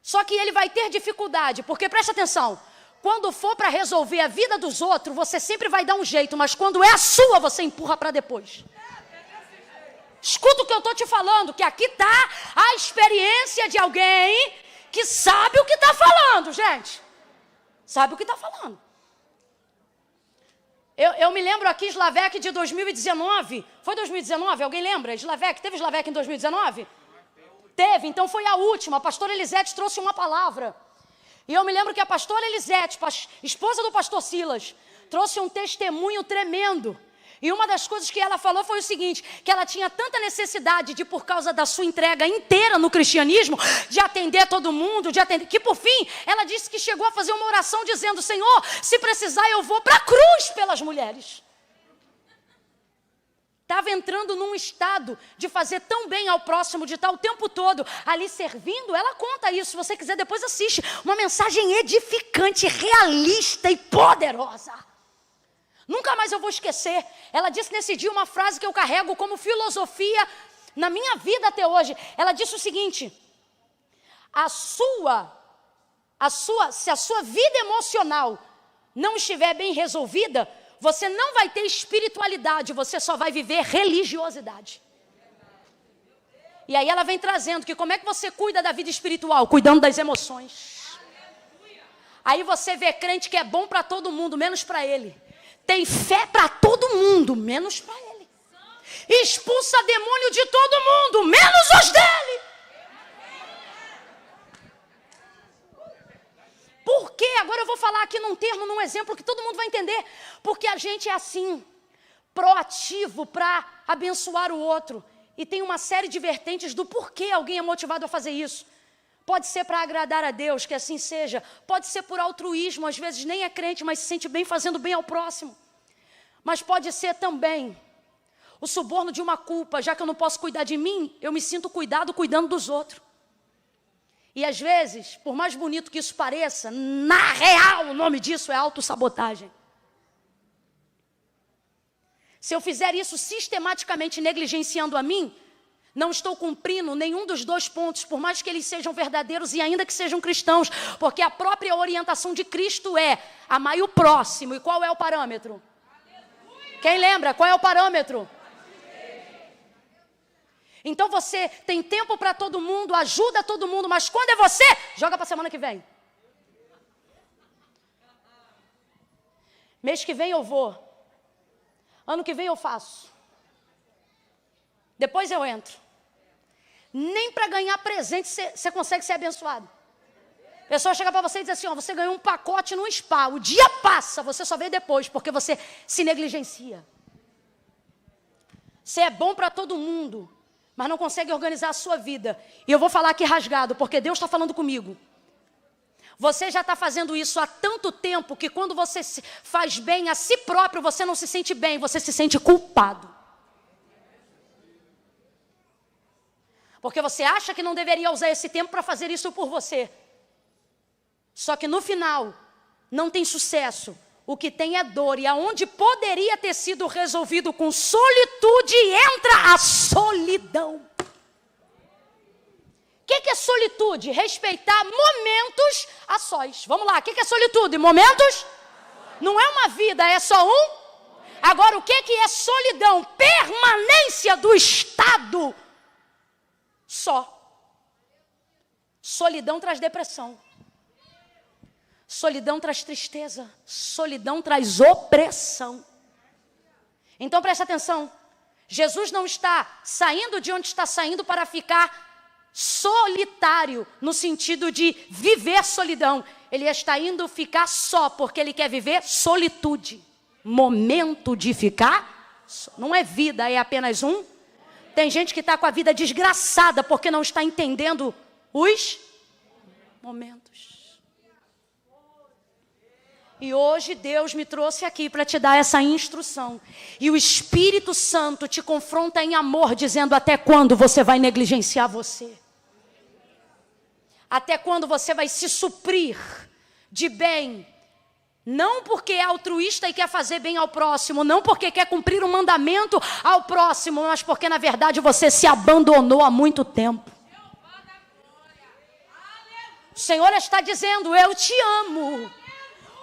Só que ele vai ter dificuldade, porque preste atenção, quando for para resolver a vida dos outros, você sempre vai dar um jeito, mas quando é a sua, você empurra para depois. Escuta o que eu estou te falando, que aqui está a experiência de alguém que sabe o que está falando, gente. Sabe o que está falando. Eu me lembro aqui, Slavec de 2019. Foi 2019? Alguém lembra? Slavec, teve Slavec em 2019? Teve, então foi a última. A pastora Elisete trouxe uma palavra. E eu me lembro que a pastora Elisete, esposa do pastor Silas, trouxe um testemunho tremendo. E uma das coisas que ela falou foi o seguinte, que ela tinha tanta necessidade de, por causa da sua entrega inteira no cristianismo, de atender todo mundo, que por fim, ela disse que chegou a fazer uma oração dizendo, Senhor, se precisar eu vou para a cruz pelas mulheres. Estava entrando num estado de fazer tão bem ao próximo, de estar o tempo todo ali servindo, ela conta isso, se você quiser depois assiste, uma mensagem edificante, realista e poderosa. Nunca mais eu vou esquecer. Ela disse nesse dia uma frase que eu carrego como filosofia na minha vida até hoje. Ela disse o seguinte, se a sua vida emocional não estiver bem resolvida, você não vai ter espiritualidade, você só vai viver religiosidade. E aí ela vem trazendo que como é que você cuida da vida espiritual? Cuidando das emoções. Aí você vê crente que é bom para todo mundo, menos para ele. Tem fé para todo mundo, menos para ele. Expulsa demônio de todo mundo, menos os dele. Por quê? Agora eu vou falar aqui num termo, num exemplo que todo mundo vai entender. Porque a gente é assim, proativo para abençoar o outro. E tem uma série de vertentes do porquê alguém é motivado a fazer isso. Pode ser para agradar a Deus, que assim seja. Pode ser por altruísmo, às vezes nem é crente, mas se sente bem fazendo bem ao próximo. Mas pode ser também o suborno de uma culpa. Já que eu não posso cuidar de mim, eu me sinto cuidando dos outros. E às vezes, por mais bonito que isso pareça, na real o nome disso é autossabotagem. Se eu fizer isso sistematicamente negligenciando a mim, não estou cumprindo nenhum dos dois pontos, por mais que eles sejam verdadeiros e ainda que sejam cristãos, porque a própria orientação de Cristo é amar o próximo. E qual é o parâmetro? Quem lembra? Qual é o parâmetro? Então você tem tempo para todo mundo, ajuda todo mundo, mas quando é você, joga para a semana que vem. Mês que vem eu vou. Ano que vem eu faço. Depois eu entro. Nem para ganhar presente você consegue ser abençoado. A pessoa chega para você e diz assim, ó, você ganhou um pacote no spa, o dia passa, você só vê depois, porque você se negligencia. Você é bom para todo mundo, mas não consegue organizar a sua vida. E eu vou falar aqui rasgado, porque Deus está falando comigo. Você já está fazendo isso há tanto tempo, que quando você faz bem a si próprio, você não se sente bem, você se sente culpado. Porque você acha que não deveria usar esse tempo para fazer isso por você. Só que no final, não tem sucesso. O que tem é dor. E aonde poderia ter sido resolvido com solitude, entra a solidão. O que é solitude? Respeitar momentos a sós. Vamos lá, o que é solitude? Momentos? Não é uma vida, é só um. Agora, o que é solidão? Permanência do estado só. Solidão traz depressão. Solidão traz tristeza. Solidão traz opressão. Então presta atenção. Jesus não está saindo de onde está saindo para ficar solitário, no sentido de viver solidão. Ele está indo ficar só, porque ele quer viver solitude. Momento de ficar só. Não é vida, é apenas um Tem gente que está com a vida desgraçada porque não está entendendo os momentos. E hoje Deus me trouxe aqui para te dar essa instrução. E o Espírito Santo te confronta em amor, dizendo: até quando você vai negligenciar você? Até quando você vai se suprir de bem? Não porque é altruísta e quer fazer bem ao próximo, não porque quer cumprir um mandamento ao próximo, mas porque na verdade você se abandonou há muito tempo. O Senhor está dizendo: eu te amo.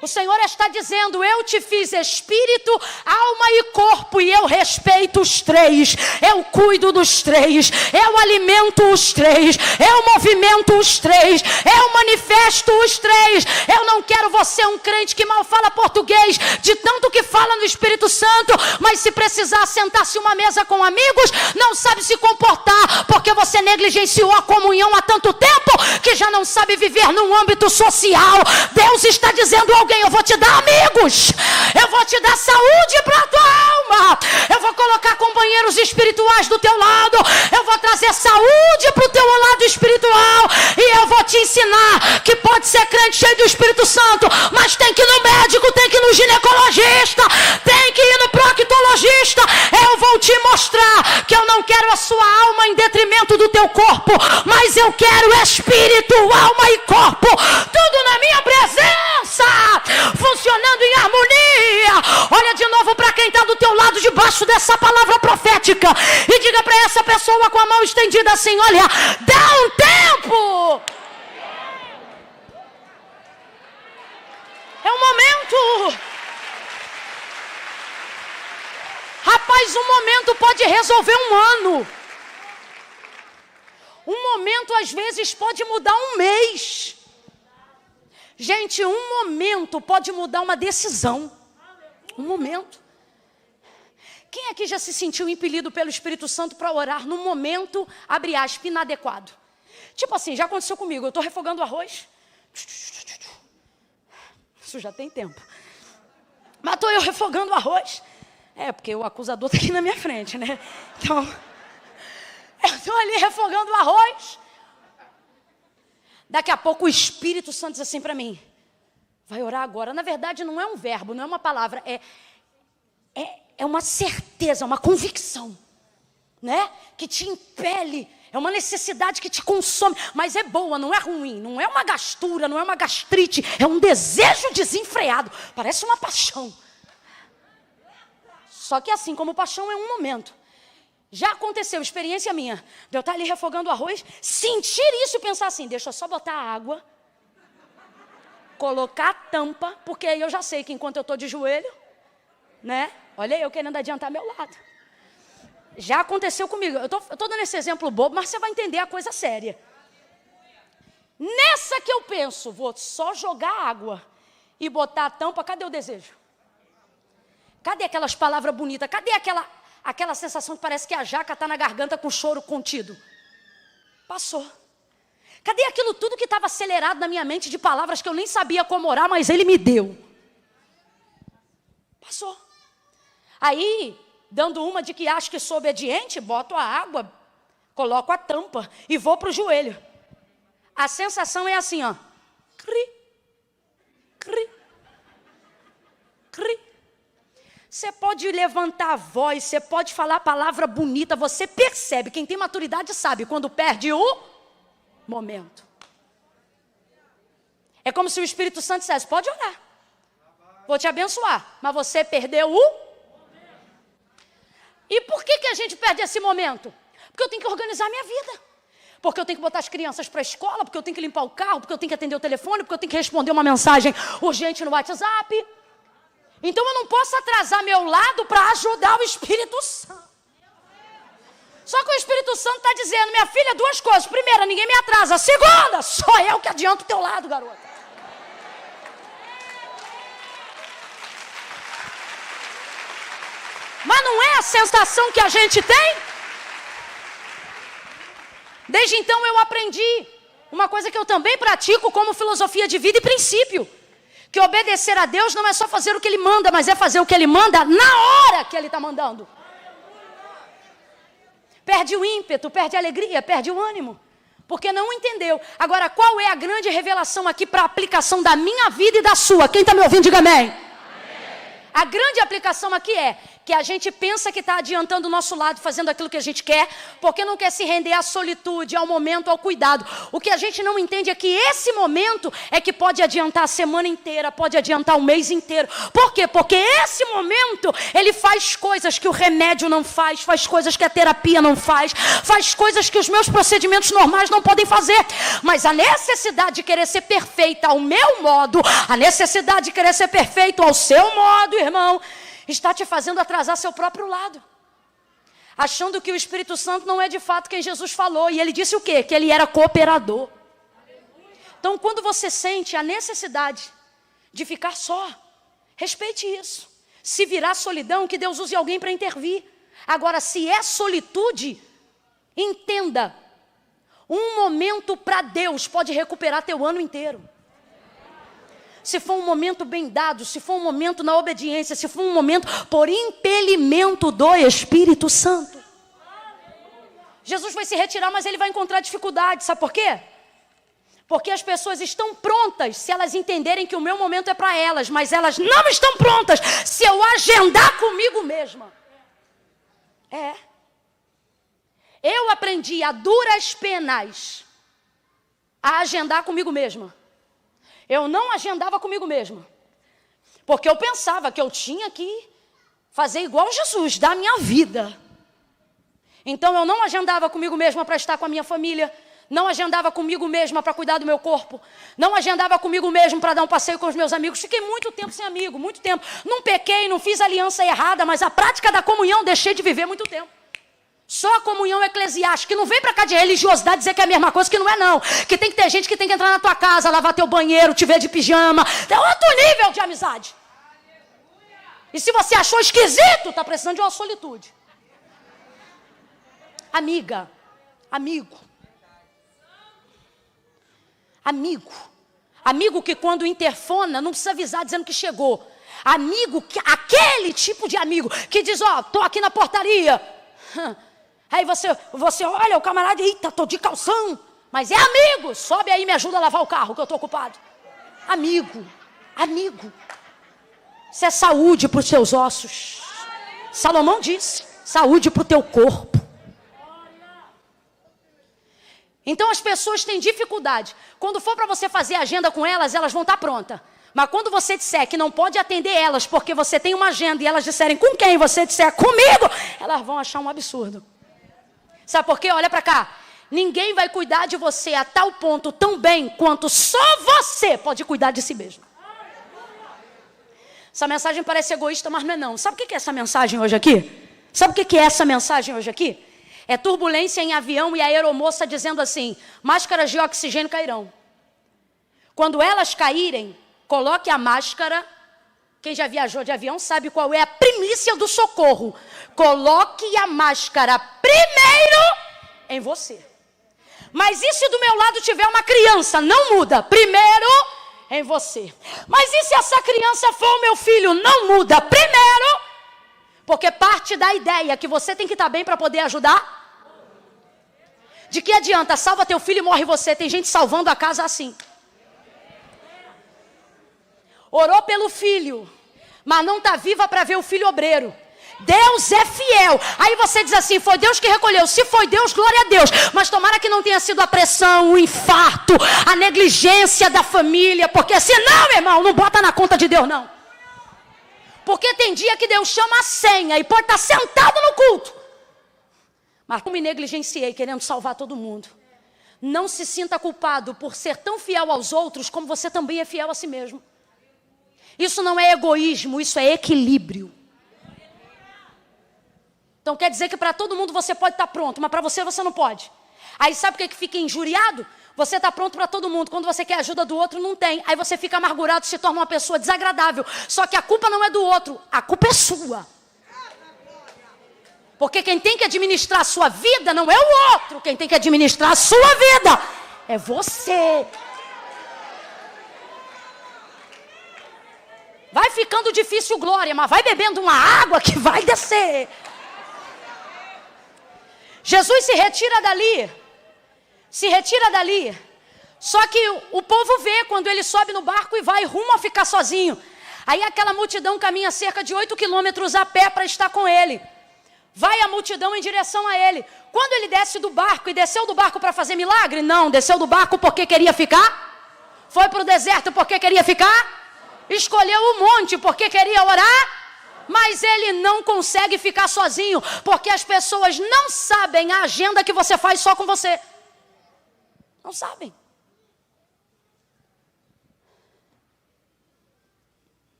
O Senhor está dizendo: eu te fiz espírito, alma e corpo, e eu respeito os três, eu cuido dos três, eu alimento os três, eu movimento os três, eu manifesto os três. Eu não quero você um crente que mal fala português, de tanto que fala no Espírito Santo, mas se precisar sentar-se uma mesa com amigos, não sabe se comportar, porque você negligenciou a comunhão há tanto tempo, que já não sabe viver num âmbito social. Deus está dizendo: alguém, eu vou te dar amigos, eu vou te dar saúde para a tua alma, eu vou colocar companheiros espirituais do teu lado, eu vou trazer saúde para o teu lado espiritual, e eu vou te ensinar que pode ser crente cheio do Espírito Santo, mas tem que ir no médico, tem que ir no ginecologista, tem que ir no proctologista. Eu vou te mostrar que eu não quero a sua alma em detrimento do teu corpo, mas eu quero espírito, alma e corpo, tudo na minha presença, funcionando em harmonia. Olha de novo para quem está do teu lado, debaixo dessa palavra profética, e diga para essa pessoa com a mão estendida assim: olha, dá um tempo, é um momento. Rapaz, um momento pode resolver um ano. Um momento às vezes pode mudar um mês. Gente, um momento pode mudar uma decisão. Um momento. Quem aqui já se sentiu impelido pelo Espírito Santo para orar num momento, abre aspas, inadequado? Tipo assim, já aconteceu comigo. Eu estou refogando arroz. Isso já tem tempo. Mas estou eu refogando arroz. Porque o acusador está aqui na minha frente, né? Então, eu estou ali refogando o arroz. Daqui a pouco o Espírito Santo diz assim para mim: vai orar agora. Na verdade não é um verbo, não é uma palavra, é uma certeza, uma convicção, né? Que te impele, é uma necessidade que te consome, mas é boa, não é ruim, não é uma gastura, não é uma gastrite, é um desejo desenfreado, parece uma paixão. Só que assim como paixão é um momento. Já aconteceu, experiência minha, de eu estar ali refogando o arroz, sentir isso e pensar assim: deixa eu só botar a água, colocar a tampa, porque aí eu já sei que enquanto eu estou de joelho, né? Olha eu querendo adiantar meu lado. Já aconteceu comigo. Eu estou dando esse exemplo bobo, mas você vai entender a coisa séria. Nessa que eu penso, vou só jogar água e botar a tampa, cadê o desejo? Cadê aquelas palavras bonitas? Cadê aquela sensação que parece que a jaca está na garganta com choro contido? Passou. Cadê aquilo tudo que estava acelerado na minha mente de palavras que eu nem sabia como orar, mas Ele me deu? Passou. Aí, dando uma de que acho que sou obediente, boto a água, coloco a tampa e vou para o joelho. A sensação é assim, ó. Cri, cri, cri. Você pode levantar a voz, você pode falar a palavra bonita, você percebe, quem tem maturidade sabe, quando perde o momento. É como se o Espírito Santo dissesse: pode orar, vou te abençoar, mas você perdeu o momento. E por que a gente perde esse momento? Porque eu tenho que organizar a minha vida, porque eu tenho que botar as crianças para a escola, porque eu tenho que limpar o carro, porque eu tenho que atender o telefone, porque eu tenho que responder uma mensagem urgente no WhatsApp. Então eu não posso atrasar meu lado para ajudar o Espírito Santo. Só que o Espírito Santo está dizendo: minha filha, duas coisas. Primeira, ninguém me atrasa. Segunda, só eu que adianto o teu lado, garota. Mas não é a sensação que a gente tem? Desde então eu aprendi uma coisa que eu também pratico como filosofia de vida e princípio. Que obedecer a Deus não é só fazer o que Ele manda, mas é fazer o que Ele manda na hora que Ele está mandando. Perde o ímpeto, perde a alegria, perde o ânimo. Porque não entendeu. Agora, qual é a grande revelação aqui para a aplicação da minha vida e da sua? Quem está me ouvindo, diga amém. A grande aplicação aqui é que a gente pensa que está adiantando o nosso lado, fazendo aquilo que a gente quer, porque não quer se render à solitude, ao momento, ao cuidado. O que a gente não entende é que esse momento é que pode adiantar a semana inteira, pode adiantar o mês inteiro. Por quê? Porque esse momento, ele faz coisas que o remédio não faz coisas que a terapia não faz coisas que os meus procedimentos normais não podem fazer. Mas a necessidade de querer ser perfeita ao meu modo, a necessidade de querer ser perfeito ao seu modo, irmão, está te fazendo atrasar seu próprio lado. Achando que o Espírito Santo não é de fato quem Jesus falou. E ele disse o quê? Que ele era cooperador. Então, quando você sente a necessidade de ficar só, respeite isso. Se virar solidão, que Deus use alguém para intervir. Agora, se é solitude, entenda. Um momento para Deus pode recuperar teu ano inteiro. Se for um momento bem dado, se for um momento na obediência, se for um momento por impelimento do Espírito Santo. Jesus vai se retirar, mas ele vai encontrar dificuldade. Sabe por quê? Porque as pessoas estão prontas se elas entenderem que o meu momento é para elas, mas elas não estão prontas se eu agendar comigo mesma. Eu aprendi a duras penas a agendar comigo mesma. Eu não agendava comigo mesma. Porque eu pensava que eu tinha que fazer igual Jesus, dar a minha vida. Então eu não agendava comigo mesma para estar com a minha família. Não agendava comigo mesma para cuidar do meu corpo. Não agendava comigo mesmo para dar um passeio com os meus amigos. Fiquei muito tempo sem amigo, muito tempo. Não pequei, não fiz aliança errada, mas a prática da comunhão deixei de viver muito tempo. Só a comunhão eclesiástica, que não vem pra cá de religiosidade dizer que é a mesma coisa, que não é não. Que tem que ter gente que tem que entrar na tua casa, lavar teu banheiro, te ver de pijama. É outro nível de amizade. E se você achou esquisito, tá precisando de uma solitude. Amiga, amigo. Amigo que quando interfona, não precisa avisar dizendo que chegou. Amigo, aquele tipo de amigo que diz, tô aqui na portaria. Aí você olha o camarada, eita, tô de calção. Mas é amigo, sobe aí e me ajuda a lavar o carro que eu tô ocupado. Amigo. Isso é saúde para os teus ossos. Salomão disse, saúde para o teu corpo. Então as pessoas têm dificuldade. Quando for para você fazer agenda com elas, elas vão estar prontas. Mas quando você disser que não pode atender elas porque você tem uma agenda e elas disserem com quem, você disser comigo, elas vão achar um absurdo. Sabe por quê? Olha para cá. Ninguém vai cuidar de você a tal ponto tão bem quanto só você pode cuidar de si mesmo. Essa mensagem parece egoísta, mas não é não. Sabe o que é essa mensagem hoje aqui? Sabe o que é essa mensagem hoje aqui? É turbulência em avião e a aeromoça dizendo assim, máscaras de oxigênio cairão. Quando elas caírem, coloque a máscara. Quem já viajou de avião sabe qual é a primícia do socorro. Coloque a máscara primeiro em você. Mas e se do meu lado tiver uma criança? Não muda. Primeiro em você. Mas e se essa criança for o meu filho? Não muda. Primeiro. Porque parte da ideia que você tem que estar bem para poder ajudar. De que adianta? Salva teu filho e morre você. Tem gente salvando a casa assim. Orou pelo filho, mas não está viva para ver o filho obreiro. Deus é fiel. Aí você diz assim, foi Deus que recolheu. Se foi Deus, glória a Deus. Mas tomara que não tenha sido a pressão, o infarto, a negligência da família. Porque senão, meu irmão, não bota na conta de Deus, não. Porque tem dia que Deus chama a senha e pode estar sentado no culto. Mas como me negligenciei querendo salvar todo mundo. Não se sinta culpado por ser tão fiel aos outros como você também é fiel a si mesmo. Isso não é egoísmo, isso é equilíbrio. Então quer dizer que para todo mundo você pode estar pronto, mas para você não pode. Aí sabe o que fica injuriado? Você está pronto para todo mundo. Quando você quer a ajuda do outro, não tem. Aí você fica amargurado, se torna uma pessoa desagradável. Só que a culpa não é do outro, a culpa é sua. Porque quem tem que administrar a sua vida não é o outro. Quem tem que administrar a sua vida é você. Vai ficando difícil, glória, mas vai bebendo uma água que vai descer. Jesus se retira dali. Só que o povo vê quando ele sobe no barco e vai rumo a ficar sozinho. Aí aquela multidão caminha cerca de 8 quilômetros a pé para estar com ele. Vai a multidão em direção a ele. Quando ele desce do barco, e desceu do barco para fazer milagre? Não, desceu do barco porque queria ficar. Foi para o deserto porque queria ficar. Escolheu o monte porque queria orar. Mas ele não consegue ficar sozinho, porque as pessoas não sabem a agenda que você faz só com você. Não sabem.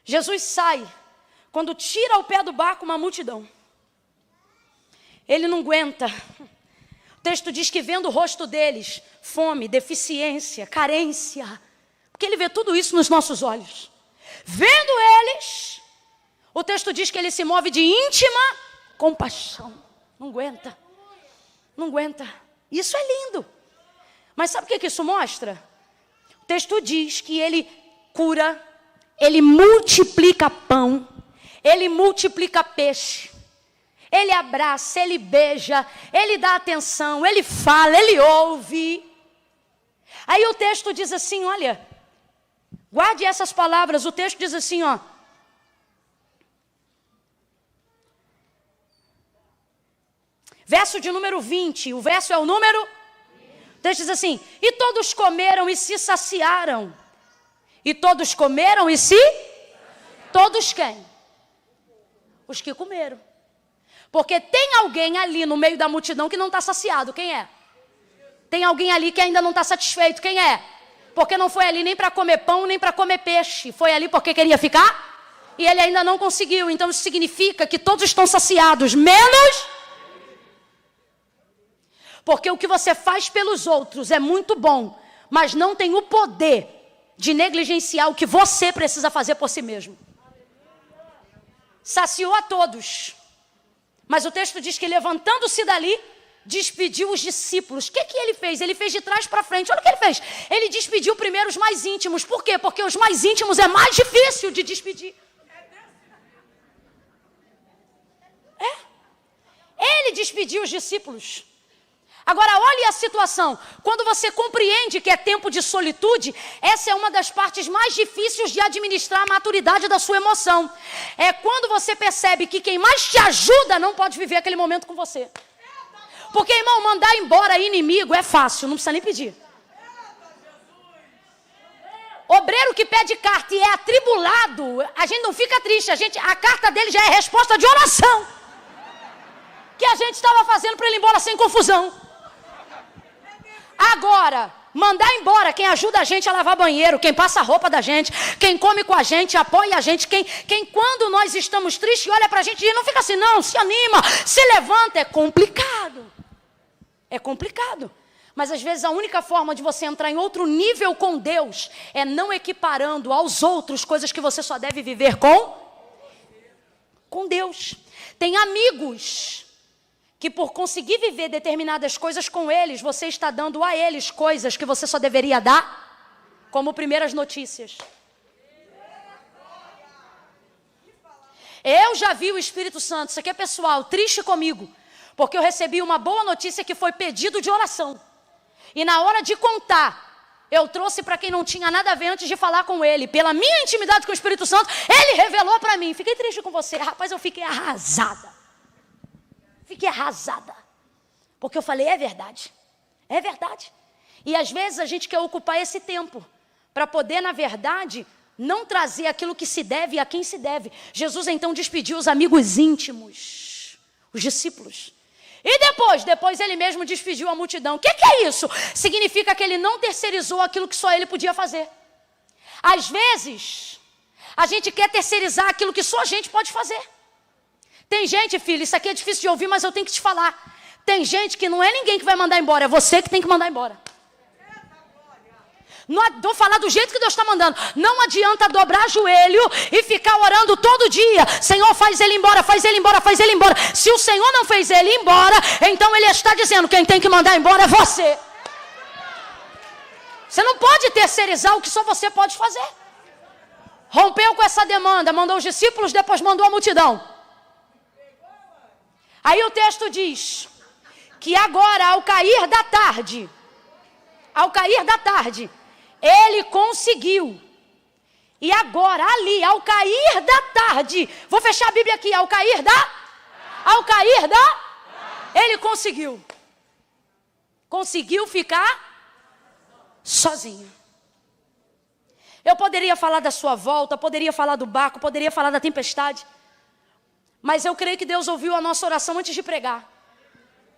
Jesus sai, quando tira o pé do barco uma multidão. Ele não aguenta. O texto diz que vendo o rosto deles, fome, deficiência, carência, porque ele vê tudo isso nos nossos olhos. Vendo eles, o texto diz que ele se move de íntima compaixão. Não aguenta. Isso é lindo. Mas sabe o que isso mostra? O texto diz que ele cura, ele multiplica pão, ele multiplica peixe, ele abraça, ele beija, ele dá atenção, ele fala, ele ouve. Aí o texto diz assim, olha, guarde essas palavras, o texto diz assim, ó. Verso de número 20, o verso é o número? O texto diz assim, e todos comeram e se saciaram. E todos comeram e se? Todos quem? Os que comeram. Porque tem alguém ali no meio da multidão que não está saciado. Quem é? Tem alguém ali que ainda não está satisfeito. Quem é? Porque não foi ali nem para comer pão, nem para comer peixe. Foi ali porque queria ficar. E ele ainda não conseguiu. Então isso significa que todos estão saciados, menos... Porque o que você faz pelos outros é muito bom, mas não tem o poder de negligenciar o que você precisa fazer por si mesmo. Saciou a todos. Mas o texto diz que levantando-se dali, despediu os discípulos. O que ele fez? Ele fez de trás para frente. Olha o que ele fez. Ele despediu primeiro os mais íntimos. Por quê? Porque os mais íntimos é mais difícil de despedir. Ele despediu os discípulos. Agora, olhe a situação. Quando você compreende que é tempo de solitude, essa é uma das partes mais difíceis de administrar a maturidade da sua emoção. É quando você percebe que quem mais te ajuda não pode viver aquele momento com você. Porque, irmão, mandar embora inimigo é fácil, não precisa nem pedir. Obreiro que pede carta e é atribulado, a gente não fica triste, a carta dele já é resposta de oração. Que a gente estava fazendo para ele ir embora sem confusão. Agora, mandar embora quem ajuda a gente a lavar banheiro, quem passa a roupa da gente, quem come com a gente, apoia a gente, quem quando nós estamos tristes olha pra gente e não fica assim, não, se anima, se levanta, é complicado. É complicado. Mas às vezes a única forma de você entrar em outro nível com Deus é não equiparando aos outros coisas que você só deve viver com Deus. Tem amigos que por conseguir viver determinadas coisas com eles, você está dando a eles coisas que você só deveria dar, como primeiras notícias. Eu já vi o Espírito Santo, isso aqui é pessoal, triste comigo, porque eu recebi uma boa notícia que foi pedido de oração. E na hora de contar, eu trouxe para quem não tinha nada a ver antes de falar com ele. Pela minha intimidade com o Espírito Santo, ele revelou para mim. Fiquei triste com você, rapaz, eu fiquei arrasada. Fiquei arrasada, porque eu falei, é verdade, e às vezes a gente quer ocupar esse tempo, para poder na verdade, não trazer aquilo que se deve e a quem se deve. Jesus então despediu os amigos íntimos, os discípulos, e depois ele mesmo despediu a multidão. O que é isso? Significa que ele não terceirizou aquilo que só ele podia fazer. Às vezes, a gente quer terceirizar aquilo que só a gente pode fazer. Tem gente, filho, isso aqui é difícil de ouvir, mas eu tenho que te falar. Tem gente que não é ninguém que vai mandar embora, é você que tem que mandar embora. Não, vou falar do jeito que Deus está mandando. Não adianta dobrar joelho e ficar orando todo dia. Senhor, faz ele embora, faz ele embora, faz ele embora. Se o Senhor não fez ele embora, então ele está dizendo, quem tem que mandar embora é você. Você não pode terceirizar o que só você pode fazer. Rompeu com essa demanda, mandou os discípulos, depois mandou a multidão. Aí o texto diz que agora, ao cair da tarde, ele conseguiu. E agora, ali, ao cair da tarde, vou fechar a Bíblia aqui, ao cair da, ele conseguiu ficar sozinho. Eu poderia falar da sua volta, poderia falar do barco, poderia falar da tempestade, mas eu creio que Deus ouviu a nossa oração antes de pregar,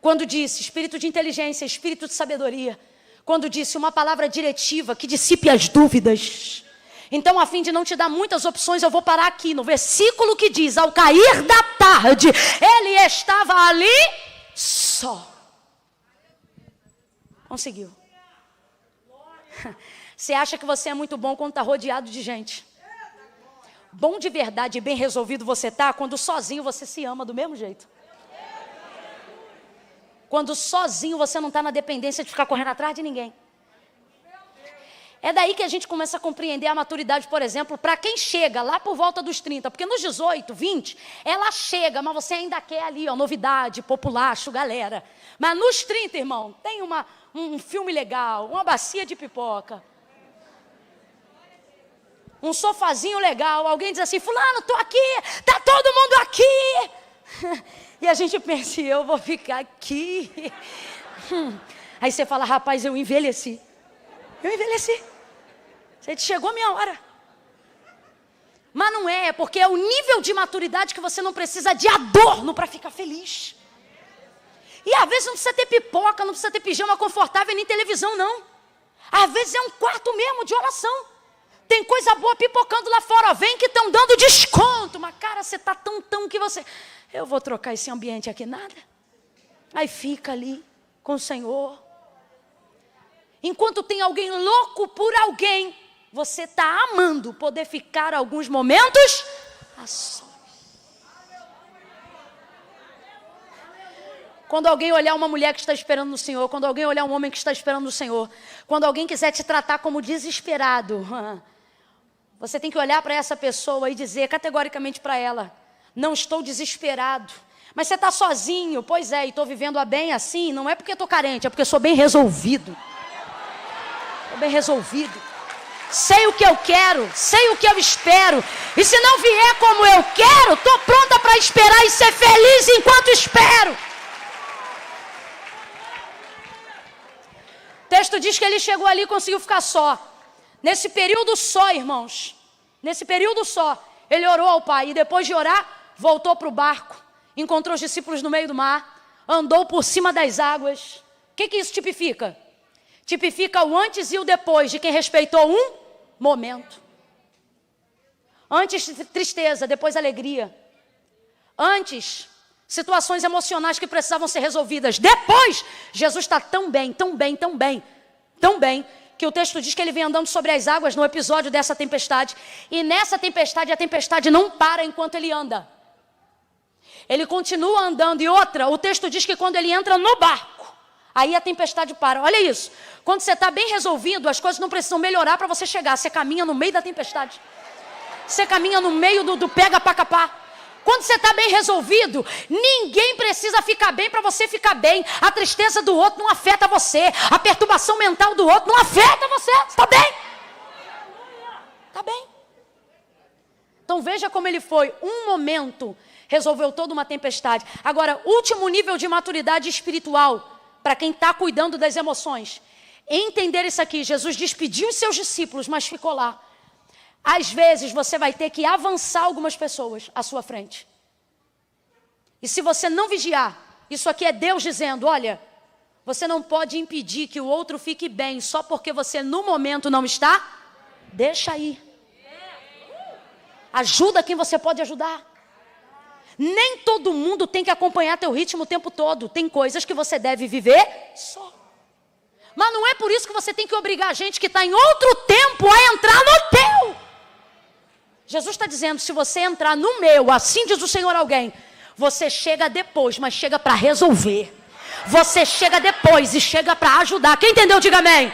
quando disse espírito de inteligência, espírito de sabedoria, quando disse uma palavra diretiva que dissipe as dúvidas. Então, a fim de não te dar muitas opções, eu vou parar aqui no versículo que diz, ao cair da tarde, ele estava ali só. Conseguiu. Você acha que você é muito bom quando está rodeado de gente. Bom de verdade e bem resolvido você está quando sozinho você se ama do mesmo jeito. Quando sozinho você não está na dependência de ficar correndo atrás de ninguém. É daí que a gente começa a compreender a maturidade, por exemplo, para quem chega lá por volta dos 30. Porque nos 18, 20, ela chega, mas você ainda quer ali, ó, novidade, populacho, galera. Mas nos 30, irmão, tem um filme legal, uma bacia de pipoca, um sofazinho legal. Alguém diz assim, fulano, tô aqui, tá todo mundo aqui. E a gente pensa, eu vou ficar aqui. Aí você fala, rapaz, eu envelheci. Chegou a minha hora. Mas não é porque é o nível de maturidade que você não precisa de adorno para ficar feliz. E às vezes não precisa ter pipoca, não precisa ter pijama confortável nem televisão, não. Às vezes é um quarto mesmo de oração. Tem coisa boa pipocando lá fora, vem que estão dando desconto. Mas cara, você está tão que você... Eu vou trocar esse ambiente aqui, nada. Aí fica ali com o Senhor. Enquanto tem alguém louco por alguém, você está amando poder ficar alguns momentos a sós. Quando alguém olhar uma mulher que está esperando no Senhor, quando alguém olhar um homem que está esperando no Senhor, quando alguém quiser te tratar como desesperado, você tem que olhar para essa pessoa e dizer categoricamente para ela, não estou desesperado. Mas você está sozinho, pois é, e estou vivendo a bem assim, não é porque estou carente, é porque sou bem resolvido. Estou bem resolvido. Sei o que eu quero, sei o que eu espero. E se não vier como eu quero, estou pronta para esperar e ser feliz enquanto espero. O texto diz que ele chegou ali e conseguiu ficar só. Nesse período só, irmãos, nesse período só, ele orou ao Pai. E depois de orar, voltou para o barco. Encontrou os discípulos no meio do mar. Andou por cima das águas. O que isso tipifica? Tipifica o antes e o depois de quem respeitou um momento. Antes tristeza, depois alegria. Antes situações emocionais que precisavam ser resolvidas. Depois, Jesus está tão bem, que o texto diz que ele vem andando sobre as águas no episódio dessa tempestade. E nessa tempestade, a tempestade não para enquanto ele anda. Ele continua andando. E outra, o texto diz que quando ele entra no barco, aí a tempestade para. Olha isso. Quando você está bem resolvido, as coisas não precisam melhorar para você chegar. Você caminha no meio da tempestade. Você caminha no meio do pega pra capá. Quando você está bem resolvido, ninguém precisa ficar bem para você ficar bem. A tristeza do outro não afeta você. A perturbação mental do outro não afeta você. Está bem? Está bem. Então veja como ele foi. Um momento resolveu toda uma tempestade. Agora, último nível de maturidade espiritual para quem está cuidando das emoções. Entender isso aqui. Jesus despediu os seus discípulos, mas ficou lá. Às vezes você vai ter que avançar algumas pessoas à sua frente. E se você não vigiar, isso aqui é Deus dizendo, olha, você não pode impedir que o outro fique bem só porque você no momento não está. Deixa aí. Ajuda quem você pode ajudar. Nem todo mundo tem que acompanhar teu ritmo o tempo todo. Tem coisas que você deve viver só. Mas não é por isso que você tem que obrigar a gente que está em outro tempo a entrar no teu. Jesus está dizendo, se você entrar no meu, assim diz o Senhor alguém, você chega depois, mas chega para resolver. Você chega depois e chega para ajudar. Quem entendeu, diga amém.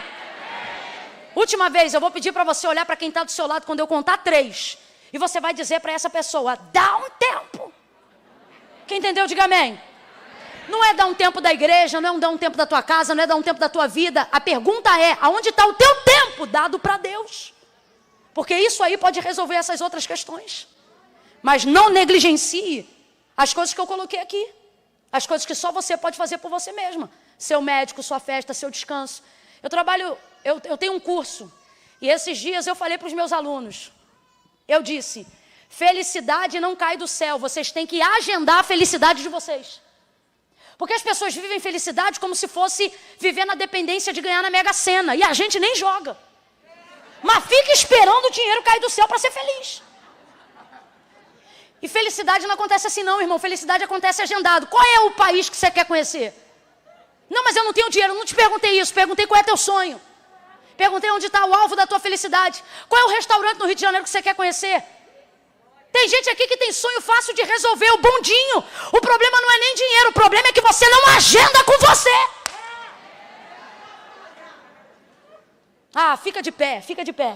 Última vez, eu vou pedir para você olhar para quem está do seu lado quando eu contar 3. E você vai dizer para essa pessoa, dá um tempo. Quem entendeu, diga amém. Não é dar um tempo da igreja, não é dar um tempo da tua casa, não é dar um tempo da tua vida. A pergunta é, aonde está o teu tempo dado para Deus? Porque isso aí pode resolver essas outras questões. Mas não negligencie as coisas que eu coloquei aqui. As coisas que só você pode fazer por você mesma. Seu médico, sua festa, seu descanso. Eu tenho um curso. E esses dias eu falei para os meus alunos. Eu disse, felicidade não cai do céu. Vocês têm que agendar a felicidade de vocês. Porque as pessoas vivem felicidade como se fosse viver na dependência de ganhar na Mega Sena. E a gente nem joga. Mas fica esperando o dinheiro cair do céu para ser feliz. E felicidade não acontece assim não, irmão. Felicidade acontece agendado. Qual é o país que você quer conhecer? Não, mas eu não tenho dinheiro. Eu não te perguntei isso. Perguntei qual é teu sonho. Perguntei onde está o alvo da tua felicidade. Qual é o restaurante no Rio de Janeiro que você quer conhecer? Tem gente aqui que tem sonho fácil de resolver, o bondinho. O problema não é nem dinheiro, o problema é que você não agenda com você. Ah, fica de pé, fica de pé.